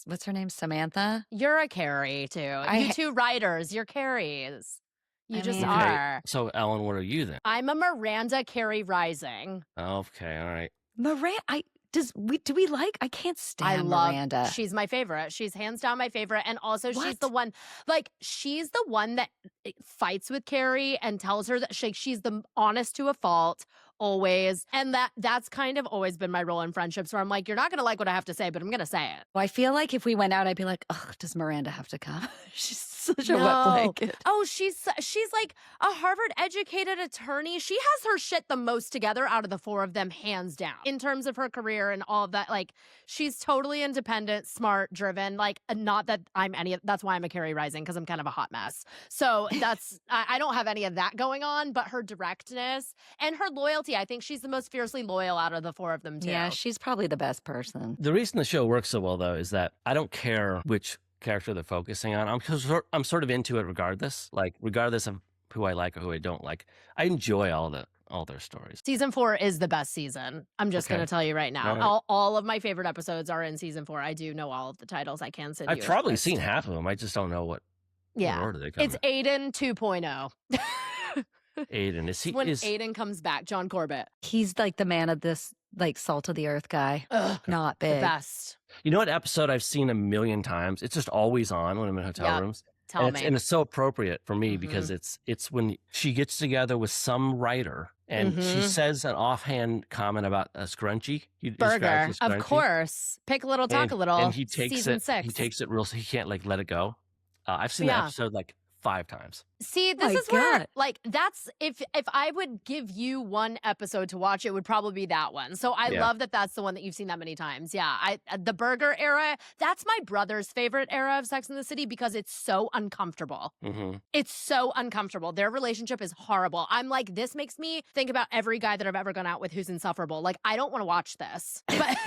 what's her name? Samantha? You're a Carrie too. You two writers, you're Carries. You I just mean- Okay, are. so Ellen, what are you then? I'm a Miranda Carrie Rising. Okay, all right. Miranda do we like? I can't stand I love Miranda. She's my favorite. She's hands down my favorite. And also she's What? the one she's the one that fights with Carrie and tells her that she's the honest to a fault always. And that's kind of always been my role in friendships where I'm like, you're not gonna like what I have to say, but I'm gonna say it. Well, I feel like if we went out, I'd be like, ugh, does Miranda have to come? She's such a wet No. blanket. Oh, she's like a Harvard educated attorney. She has her shit the most together out of the four of them, hands down, in terms of her career and all of that. Like, she's totally independent, smart, driven. Like, not that I'm that's why I'm a Carrie Rising, because I'm kind of a hot mess. So that's, I don't have any of that going on, but her directness and her loyalty, I think she's the most fiercely loyal out of the four of them, too. Yeah, she's probably the best person. The reason the show works so well, though, is that I don't care which character they're focusing on. I'm sort of into it regardless. Like, regardless of who I like or who I don't like. I enjoy all their stories. Season 4 is the best season. I'm just going to tell you right now. All right. All of my favorite episodes are in season 4. I do know all of the titles. I can send you I've a probably list. seen half of them. I just don't know what order they come It's Aiden 2.0. in. Aiden. Is he? When Is, Aiden comes back, John Corbett. He's like the man of this, like, salt of the earth guy. Ugh, Not the big. best. you know what episode I've seen a million times? It's just always on when I'm in hotel Yep. rooms. Tell and me. it's so appropriate for me Mhm. because it's when she gets together with some writer and she Mhm. says an offhand comment about a scrunchie. He Burger. describes a Of scrunchie. course. Pick a little, talk a little. And he takes Season it. 6. He takes it real. He can't like let it go. I've seen that Yeah. episode like 5 times. See, My this is where, God. like, that's, if I would give you one episode to watch, it would probably be that one. So I Yeah. love that that's the one that you've seen that many times. Yeah, the burger era, that's my brother's favorite era of Sex and the City because it's so uncomfortable. hmm It's so uncomfortable. Their relationship is horrible. I'm like, this makes me think about every guy that I've ever gone out with who's insufferable. Like, I don't want to watch this. But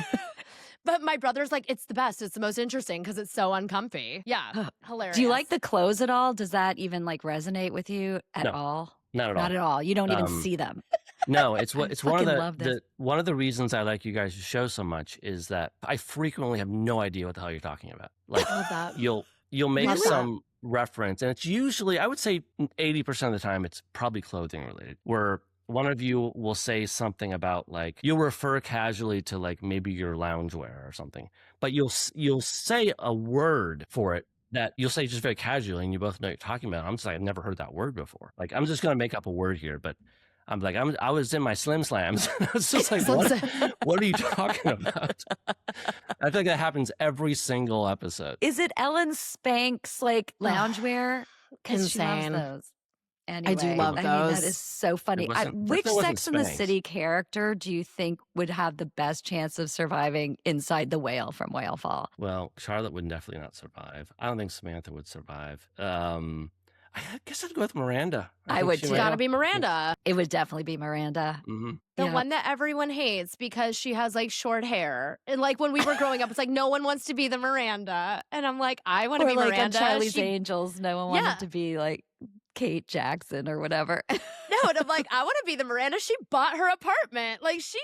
but my brother's like, it's the best. It's the most interesting because it's so uncomfy. Yeah, hilarious. Do you like the clothes at all? Does that even like resonate with you at No. all? Not at all. Not at all. You don't even Um, see them. No, it's I it's one of fucking love this. the one of the reasons I like you guys' show so much is that I frequently have no idea what the hell you're talking about. Like Love that. you'll make Really? some reference, and it's usually, I would say 80% of the time it's probably clothing related, where one of you will say something about like you'll refer casually to like maybe your loungewear or something, but you'll say a word for it that you'll say just very casually, and you both know what you're talking about. I'm just like, I've never heard that word before. Like, I'm just gonna make up a word here, but I'm like, I was in my Slim Slams. It's just like, what are you talking about? I think that happens every single episode. Is it Ellen Spanx like loungewear? Because she loves Insane. those. I do Anyway, love I mean, that those. is so funny. Which it wasn't Sex and the Spanx. City character do you think would have the best chance of surviving inside the whale from Whalefall? Well, Charlotte would definitely not survive. I don't think Samantha would survive. I guess I'd go with Miranda. I think would she too. might- Gotta be Miranda. It would definitely be Miranda. Mhm. The Yeah. one that everyone hates because she has like short hair. And like when we were growing up, it's like no one wants to be the Miranda. And I'm like, I want to Or be like Miranda. on Charlie's She- Angels, no one Yeah. wanted to be like Kate Jackson or whatever. No, and I'm like, I want to be the Miranda. She bought her apartment. Like she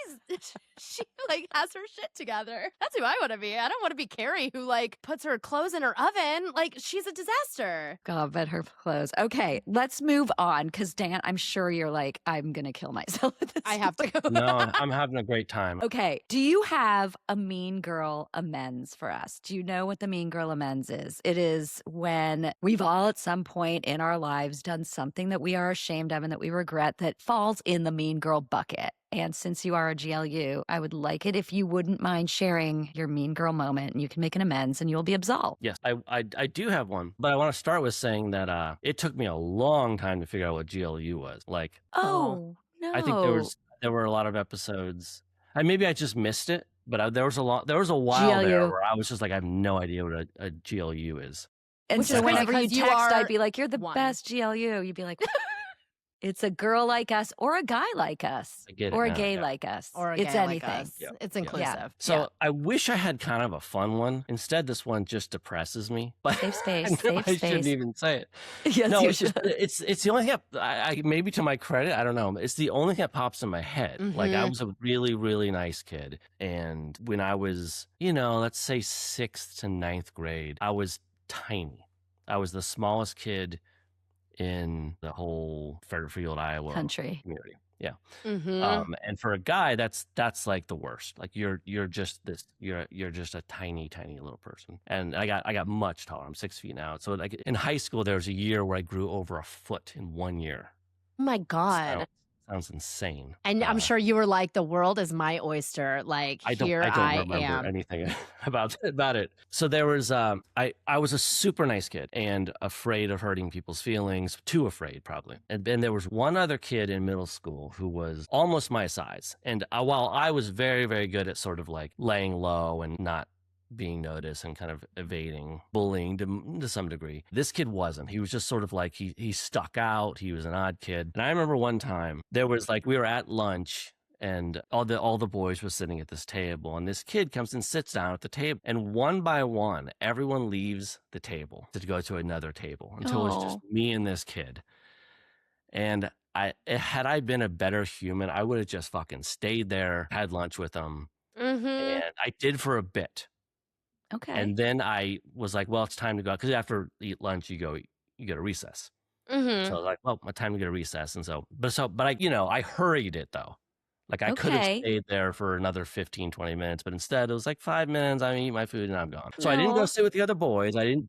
like has her shit together. That's who I want to be. I don't want to be Carrie who like puts her clothes in her oven. Like she's a disaster. God, bet her clothes. Okay, let's move on because Dan, I'm sure you're like, I'm gonna kill myself at this I have to point. go. No, I'm having a great time. Okay, do you have a mean girl amends for us? Do you know what the mean girl amends is? It is when we've all at some point in our lives done something that we are ashamed of and that we regret that falls in the mean girl bucket. And since you are a GLU, I would like it if you wouldn't mind sharing your mean girl moment, and you can make an amends and you'll be absolved. Yes, I do have one, but I want to start with saying that it took me a long time to figure out what GLU was. Like, Oh, no. I think there were a lot of episodes. Maybe I just missed it, but there was a while there GLU. where I was just like, I have no idea what a GLU is. And Which so is crazy whenever you 'cause you text, are I'd be like, you're the one. best GLU. You'd be like, it's a girl like us or a guy like us I get it or a now, gay yeah. like us. Or a it's gay anything. like us. Yeah. It's Yeah. inclusive. So I wish I had kind of a fun one. Instead, this one just depresses me. But Safe space, I know safe I space. shouldn't even say it. Yes, No, you it's should. just it's the only thing I maybe to my credit, I don't know. It's the only thing that pops in my head. Like I was a really, really nice kid. And when I was, let's say 6th to 9th grade, I was tiny. I was the smallest kid in the whole Fairfield, Iowa Country. community. Yeah. Mm-hmm. And for a guy, that's like the worst. Like you're just you're just a tiny, tiny little person. And I got much taller. I'm 6 feet now. So like in high school, there was a year where I grew over a foot in 1 year. Oh my God. Sounds insane. And I'm sure you were like, the world is my oyster. Like, I don't remember am. anything about it. So there was I was a super nice kid and afraid of hurting people's feelings, too afraid probably. And then there was one other kid in middle school who was almost my size. And while I was very, very good at sort of like laying low and not being noticed and kind of evading bullying to some degree, this kid wasn't. He was just sort of like he stuck out. He was an odd kid. And I remember one time there was like we were at lunch and all the boys were sitting at this table, and this kid comes and sits down at the table, and one by one everyone leaves the table to go to another table until it was just me and this kid. And had I been a better human, I would have just fucking stayed there, had lunch with them. And I did for a bit. Okay. And then I was like, well, it's time to go. Because after you eat lunch, you go to recess. So I was like, well, my time to go to recess. And but I hurried it though. Like I could have stayed there for another 15, 20 minutes, but instead it was like 5 minutes. I eat my food and I'm gone. So I didn't go sit with the other boys. I didn't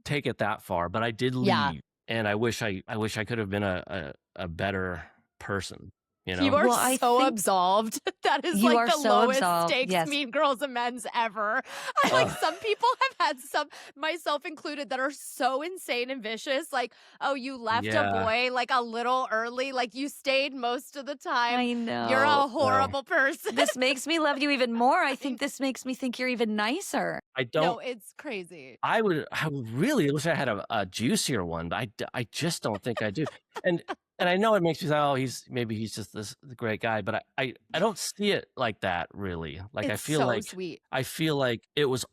take it that far, but I did leave. Yeah. And I wish I could have been a better person. You are so absolved. That is like the lowest stakes Mean Girls amends ever. Some people have had some, myself included, that are so insane and vicious. Like, oh, you left a boy like a little early. Like you stayed most of the time. I know. You're a horrible person. This makes me love you even more. I think this makes me think you're even nicer. I don't. No, it's crazy. I would really wish I had a juicier one, but I just don't think I do. And I know it makes you say, oh, he's just this great guy, but I don't see it like that really. Like it's I feel so like sweet. I feel like it was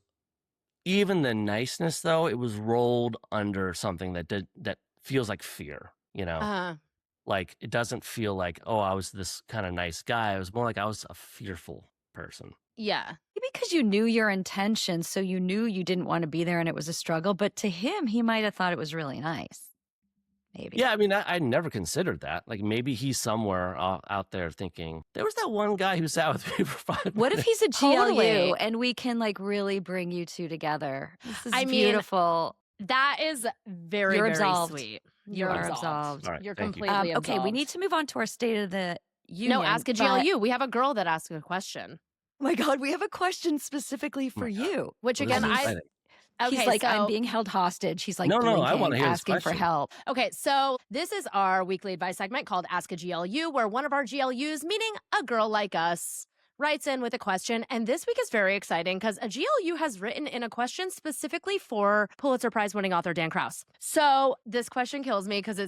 even the niceness though, it was rolled under something that feels like fear, Like it doesn't feel like, oh, I was this kind of nice guy. It was more like I was a fearful person. Yeah. Because you knew your intentions, so you knew you didn't want to be there and it was a struggle, but to him, he might have thought it was really nice. Maybe. Yeah, I mean, I never considered that. Like maybe he's somewhere out there thinking, there was that one guy who sat with me for 5 minutes. What if he's a GLU and we can like really bring you two together? This is beautiful. That is very, You're very absolved. Sweet. You're absolved. All right, You're thank you. completely absolved. Okay, we need to move on to our State of the Union. No, ask a GLU. We have a girl that asked a question. Oh my God, we have a question specifically for you. Which again, he's like, I'm being held hostage. He's like, no, I want to hear asking for help. Okay, so this is our weekly advice segment called Ask a GLU, where one of our GLUs, meaning a girl like us, writes in with a question. And this week is very exciting because a GLU has written in a question specifically for Pulitzer Prize winning author Dan Kraus. So this question kills me because I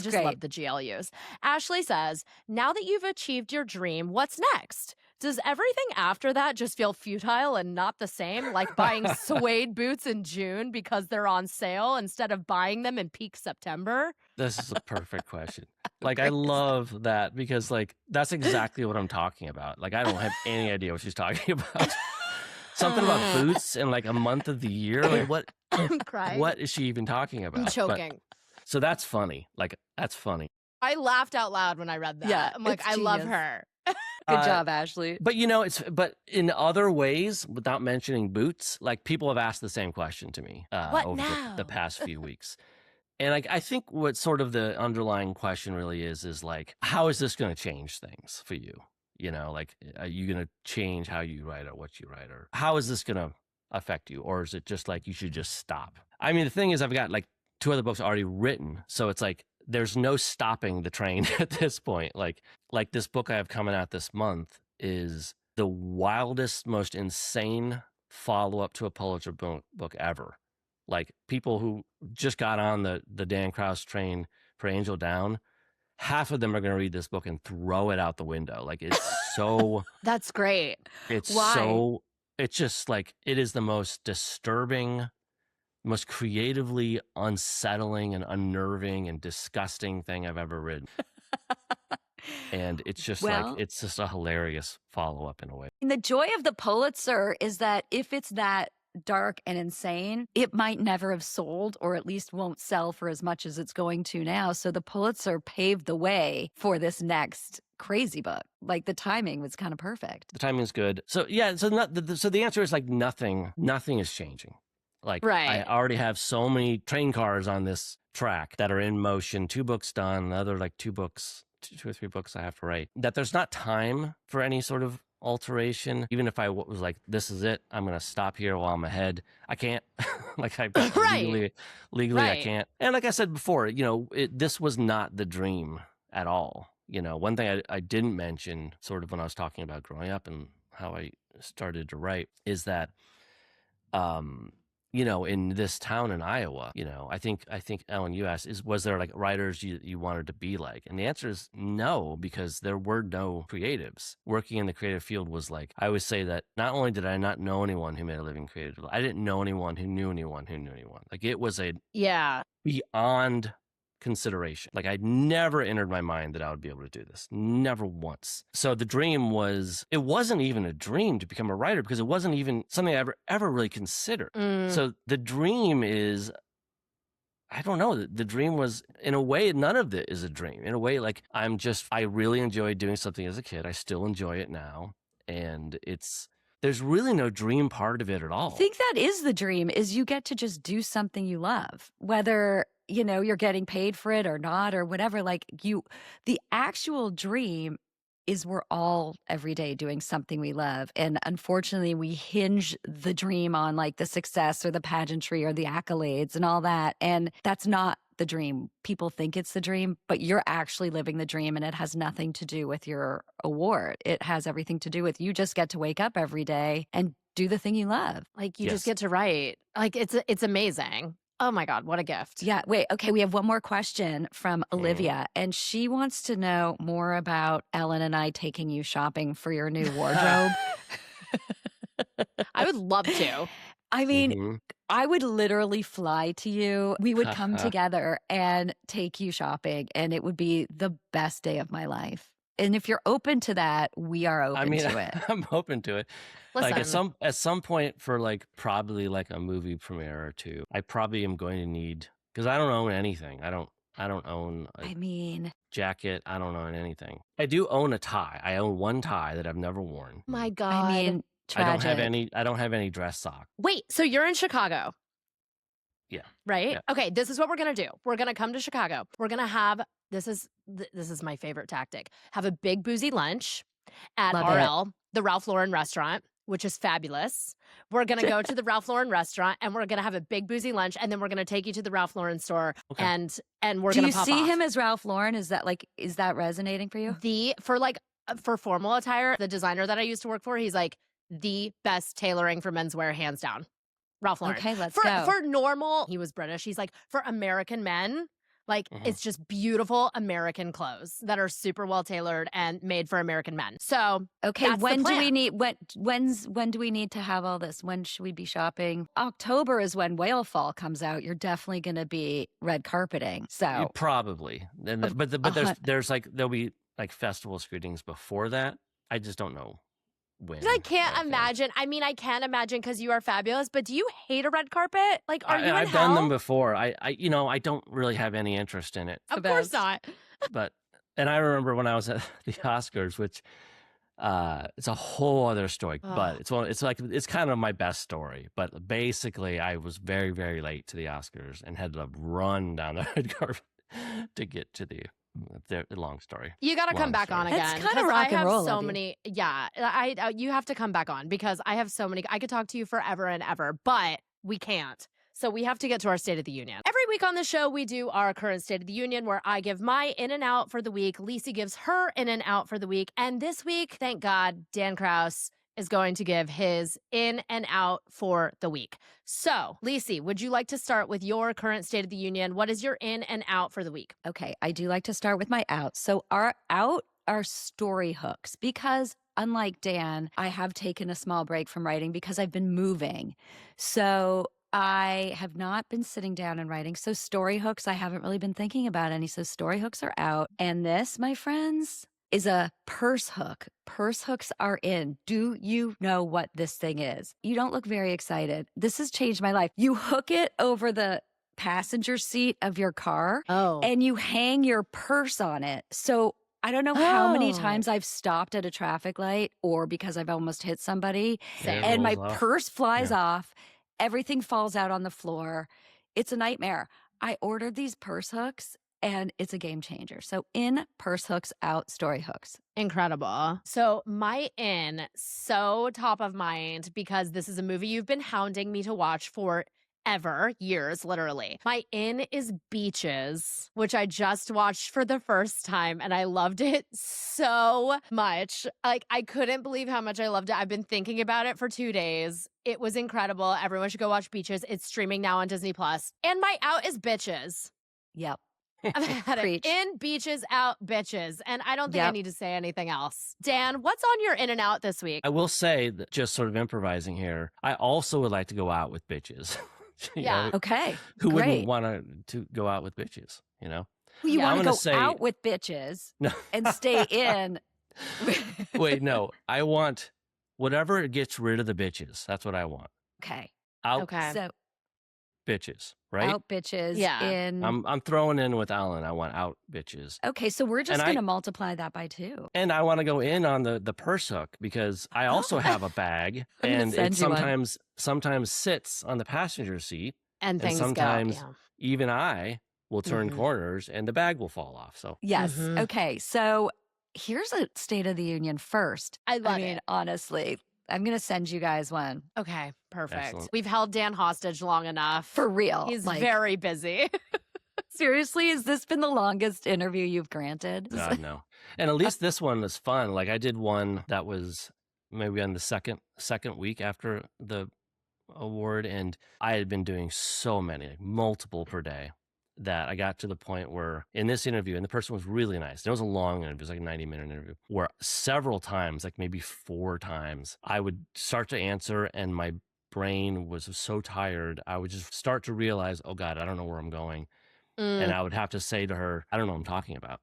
just love the GLUs. Ashley says, now that you've achieved your dream, what's next? Does everything after that just feel futile and not the same? Like buying suede boots in June because they're on sale instead of buying them in peak September? This is a perfect question. Like, I love that because, like, that's exactly what I'm talking about. Like, I don't have any idea what she's talking about. Something about boots in, like, a month of the year? Like, what? I'm crying. What is she even talking about? I'm choking. So that's funny. Like, that's funny. I laughed out loud when I read that. Yeah, I'm like, I love her. Good job, Ashley. But but in other ways, without mentioning boots, like people have asked the same question to me over the past few weeks. And I think what sort of the underlying question really is like, how is this going to change things for you? You know, like, are you going to change how you write or what you write? Or how is this going to affect you? Or is it just like you should just stop? I mean, the thing is, I've got like 2 other books already written. So it's like, there's no stopping the train at this point. Like this book I have coming out this month is the wildest, most insane follow-up to a Pulitzer book ever. Like, people who just got on the Dan Kraus train for Angel Down, half of them are going to read this book and throw it out the window. Like, it's so... That's great. It's Why? so... It's just like, it is the most disturbing, most creatively unsettling and unnerving and disgusting thing I've ever read. And it's just like, it's just a hilarious follow-up in a way. And the joy of the Pulitzer is that if it's that dark and insane, it might never have sold, or at least won't sell for as much as it's going to now. So the Pulitzer paved the way for this next crazy book. Like, the timing was kind of perfect. The timing's good. So yeah, so the answer is like nothing is changing. Like, I already have so many train cars on this track that are in motion, 2 books done, another like 2 or 3 books I have to write, that there's not time for any sort of alteration. Even if I was like, this is it, I'm going to stop here while I'm ahead, I can't. Like, I legally I can't. And like I said before, you know, this was not the dream at all. You know, one thing I didn't mention sort of when I was talking about growing up and how I started to write is that, you know, in this town in Iowa, you know, I think Ellen, you asked, was there like writers you wanted to be like? And the answer is no, because there were no creatives. Working in the creative field was like, I always say that not only did I not know anyone who made a living creatively, I didn't know anyone who knew anyone who knew anyone. Like, it was beyond consideration. Like, I'd never entered my mind that I would be able to do this. Never once. So the dream it wasn't even a dream to become a writer, because it wasn't even something I ever really considered. So the dream is, I don't know, the dream was, in a way, none of it is a dream. In a way, like, I really enjoyed doing something as a kid. I still enjoy it now. And there's really no dream part of it at all. I think that is the dream, is you get to just do something you love, whether, you know, you're getting paid for it or not, or whatever. Like, the actual dream is we're all every day doing something we love. And unfortunately, we hinge the dream on like the success or the pageantry or the accolades and all that. And that's not the dream. People think it's the dream, but you're actually living the dream, and it has nothing to do with your award. It has everything to do with, you just get to wake up every day and do the thing you love. Like, you just get to write. Like, it's amazing. Oh my God, what a gift. Yeah. Wait, okay. We have one more question from Olivia, and she wants to know more about Ellen and I taking you shopping for your new wardrobe. I would love to. I mean, I would literally fly to you. We would come together and take you shopping, and it would be the best day of my life. And if you're open to that, we are open to it. I'm open to it. Listen. Like, at some point, for like probably like a movie premiere or 2, I probably am going to need, because I don't own anything. I don't own a jacket. I don't own anything. I do own a tie. I own one tie that I've never worn. My God. I mean, tragic. I don't have any dress socks. Wait, so you're in Chicago? Yeah. Right? Yeah. Okay, this is what we're going to do. We're going to come to Chicago. We're going to have, this is my favorite tactic, have a big boozy lunch at RL, the Ralph Lauren restaurant, which is fabulous. We're going to go to the Ralph Lauren restaurant, and we're going to have a big boozy lunch, and then we're going to take you to the Ralph Lauren store, and we're going to pop off. Do you see him as Ralph Lauren? Is that resonating for you? For formal attire, the designer that I used to work for, he's like the best tailoring for menswear, hands down. Ralph Lauren. Okay, let's go. For normal, he was British. He's like, for American men, like, it's just beautiful American clothes that are super well tailored and made for American men. So, okay, when do we need to have all this? When should we be shopping? October is when Whalefall comes out. You're definitely going to be red carpeting. So probably. But there'll be like festival screenings before that. I just don't know when. I can't imagine. I mean, I can imagine because you are fabulous, but do you hate a red carpet? Like, are you in I've hell? done them before. I don't really have any interest in it. Of course not. And I remember when I was at the Oscars, which It's a whole other story, Oh. but it's kind of my best story. But basically, I was very, very late to the Oscars and had to run down the red carpet to get to the long story. You got to come back on again. That's kind of 'cause rock I and have roll so of you. many. Yeah, you have to come back on because I have so many. I could talk to you forever and ever, but we can't. So we have to get to our State of the Union. Every week on the show, we do our current State of the Union where I give my in and out for the week. Lisi gives her in and out for the week. And this week, thank God, Dan Kraus is going to give his in and out for the week. So, Lisi, would you like to start with your current State of the Union? What is your in and out for the week? Okay, I do like to start with my out. So our out are story hooks because unlike Dan, I have taken a small break from writing because I've been moving. So I have not been sitting down and writing. So story hooks, I haven't really been thinking about any. So story hooks are out. And this, my friends, is a purse hook. Purse hooks are in. Do you know what this thing is? You don't look very excited. This has changed my life. You hook it over the passenger seat of your car and you hang your purse on it. So I don't know how many times I've stopped at a traffic light or because I've almost hit somebody and my purse flies off. Everything falls out on the floor. It's a nightmare. I ordered these purse hooks and it's a game changer. So in purse hooks, out story hooks. Incredible. So my in, so top of mind because this is a movie you've been hounding me to watch for ever, years, literally. My in is Beaches, which I just watched for the first time and I loved it so much. Like, I couldn't believe how much I loved it. I've been thinking about it for 2 days. It was incredible. Everyone should go watch Beaches. It's streaming now on Disney+. And my out is Bitches. Yep. I've had it. In, Beaches, out, bitches. And I don't think I need to say anything else. Dan, what's on your in and out this week? I will say that just sort of improvising here, I also would like to go out with bitches. Yeah. Okay. Who Great. wouldn't want to go out with bitches, you know? You Yeah. want to go out with bitches and stay in. Wait, no. I want whatever gets rid of the bitches. That's what I want. Okay. Out Okay. So bitches, right? out bitches Yeah. in. I'm throwing in with Ellen. I want out bitches. Okay, so we're just And going to multiply that by 2. And I want to go in on the purse hook because I also have a bag I'm gonna and send it you one. sometimes sits on the passenger seat. And things sometimes go. even I will turn Mhm. corners and the bag will fall off. So Yes. Mhm. Okay, so here's a State of the Union first. I love mean, it. honestly, I'm going to send you guys one. Okay, perfect. Excellent. We've held Dan hostage long enough. For real. He's like, very busy. seriously, has this been the longest interview you've granted? God, no. And at least this one was fun. Like I did one that was maybe on the second week after the award, and I had been doing so many, like multiple per day, that I got to the point where in this interview, and the person was really nice. It was a long interview, it was like a 90-minute interview, where several times, like maybe 4 times, I would start to answer and my brain was so tired. I would just start to realize, oh God, I don't know where I'm going. And I would have to say to her, I don't know what I'm talking about.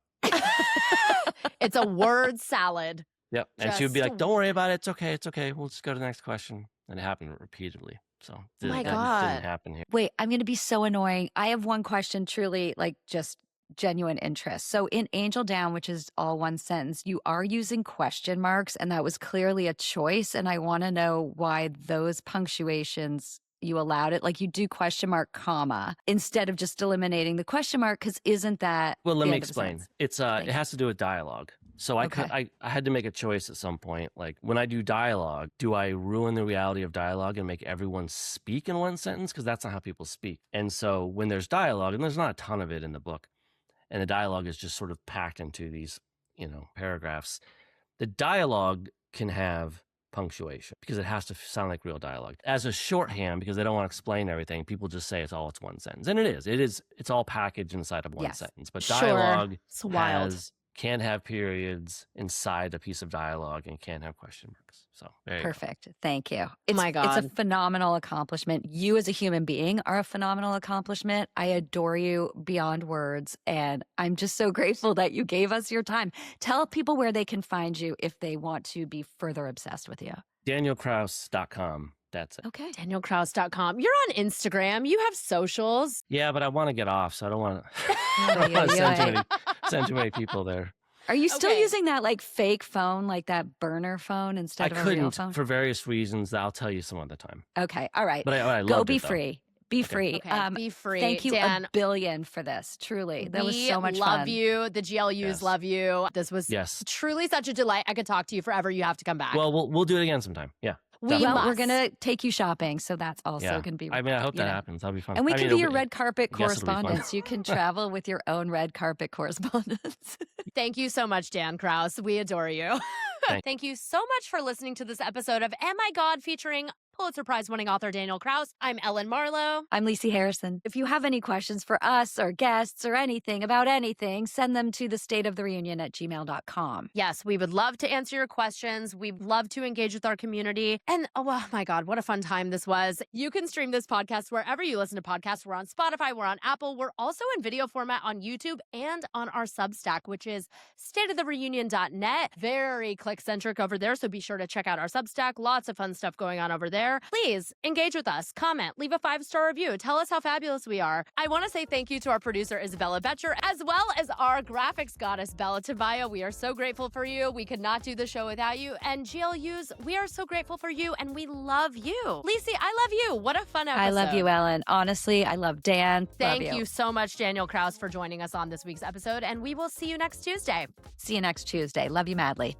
It's a word salad. Yep. And she would be Just- like, don't worry about it. It's okay. It's okay. We'll just go to the next question. And it happened repeatedly. So My that God. didn't happen here. Wait, I'm going to be so annoying. I have one question, truly, like just genuine interest. So in Angel Down, which is all one sentence, you are using question marks, and that was clearly a choice. And I want to know why those punctuations you allowed it. Like you do question mark, comma, instead of just eliminating the question mark, because isn't that Well, let the me end of the explain. sentence? It's it has to do with dialogue. So Okay. I had to make a choice at some point. Like when I do dialogue, do I ruin the reality of dialogue and make everyone speak in one sentence? Because that's not how people speak. And so when there's dialogue, and there's not a ton of it in the book, and the dialogue is just sort of packed into these, paragraphs, the dialogue can have punctuation because it has to sound like real dialogue. As a shorthand, because they don't want to explain everything, people just say it's one sentence. And it's all packaged inside of one Yes. sentence. But Sure. dialogue It's wild. can have periods inside a piece of dialogue and can have question marks. So there you go. Perfect. Thank you. My It's God. a phenomenal accomplishment. You as a human being are a phenomenal accomplishment. I adore you beyond words. And I'm just so grateful that you gave us your time. Tell people where they can find you if they want to be further obsessed with you. DanielKraus.com. That's it. Okay. DanielKraus.com. You're on Instagram. You have socials. Yeah, but I want to get off, so I don't want to Ay, ay, ay. send too many people there. Are you still Okay. using that like fake phone, like that burner phone instead I of a real couldn't phone? for various reasons that I'll tell you some other time. Okay. All right. But I Go loved be it, though. free. Be Okay. free. Okay, be free. Thank you Dan, a billion for this. Truly. That was so much we love fun. you. The GLUs Yes. love you. This was Yes. truly such a delight. I could talk to you forever. You have to come back. Well, we'll do it again sometime. Yeah. we definitely. Well, we're must. going to take you shopping. So that's also Yeah. going to be, I mean, I hope you that know. happens. That'll be fun. And we I can mean, be your it'll red carpet I guess it'll be fun. correspondents. You can travel with your own red carpet correspondence. Thank you so much, Dan Kraus. We adore you. Thanks. Thank you so much for listening to this episode of Am I God featuring Pulitzer Prize winning author Daniel Kraus. I'm Ellen Marlowe. I'm Lisi Harrison. If you have any questions for us or guests or anything about anything, send them to thestateofthereunion@gmail.com. Yes, we would love to answer your questions. We'd love to engage with our community. And oh my God, what a fun time this was. You can stream this podcast wherever you listen to podcasts. We're on Spotify, we're on Apple. We're also in video format on YouTube and on our Substack, which is stateofthereunion.net. Very click-centric over there, so be sure to check out our Substack. Lots of fun stuff going on over there. Please engage with us, comment, leave a 5-star review. Tell us how fabulous we are. I want to say thank you to our producer, Isabella Betcher, as well as our graphics goddess, Bella Tavaya. We are so grateful for you. We could not do the show without you. And GLUs, we are so grateful for you, and we love you. Lisi, I love you. What a fun episode. I love you, Ellen. Honestly, I love Dan. Thank Love you so much, Daniel Kraus, for joining us on this week's episode, and we will see you next Tuesday. See you next Tuesday. Love you madly.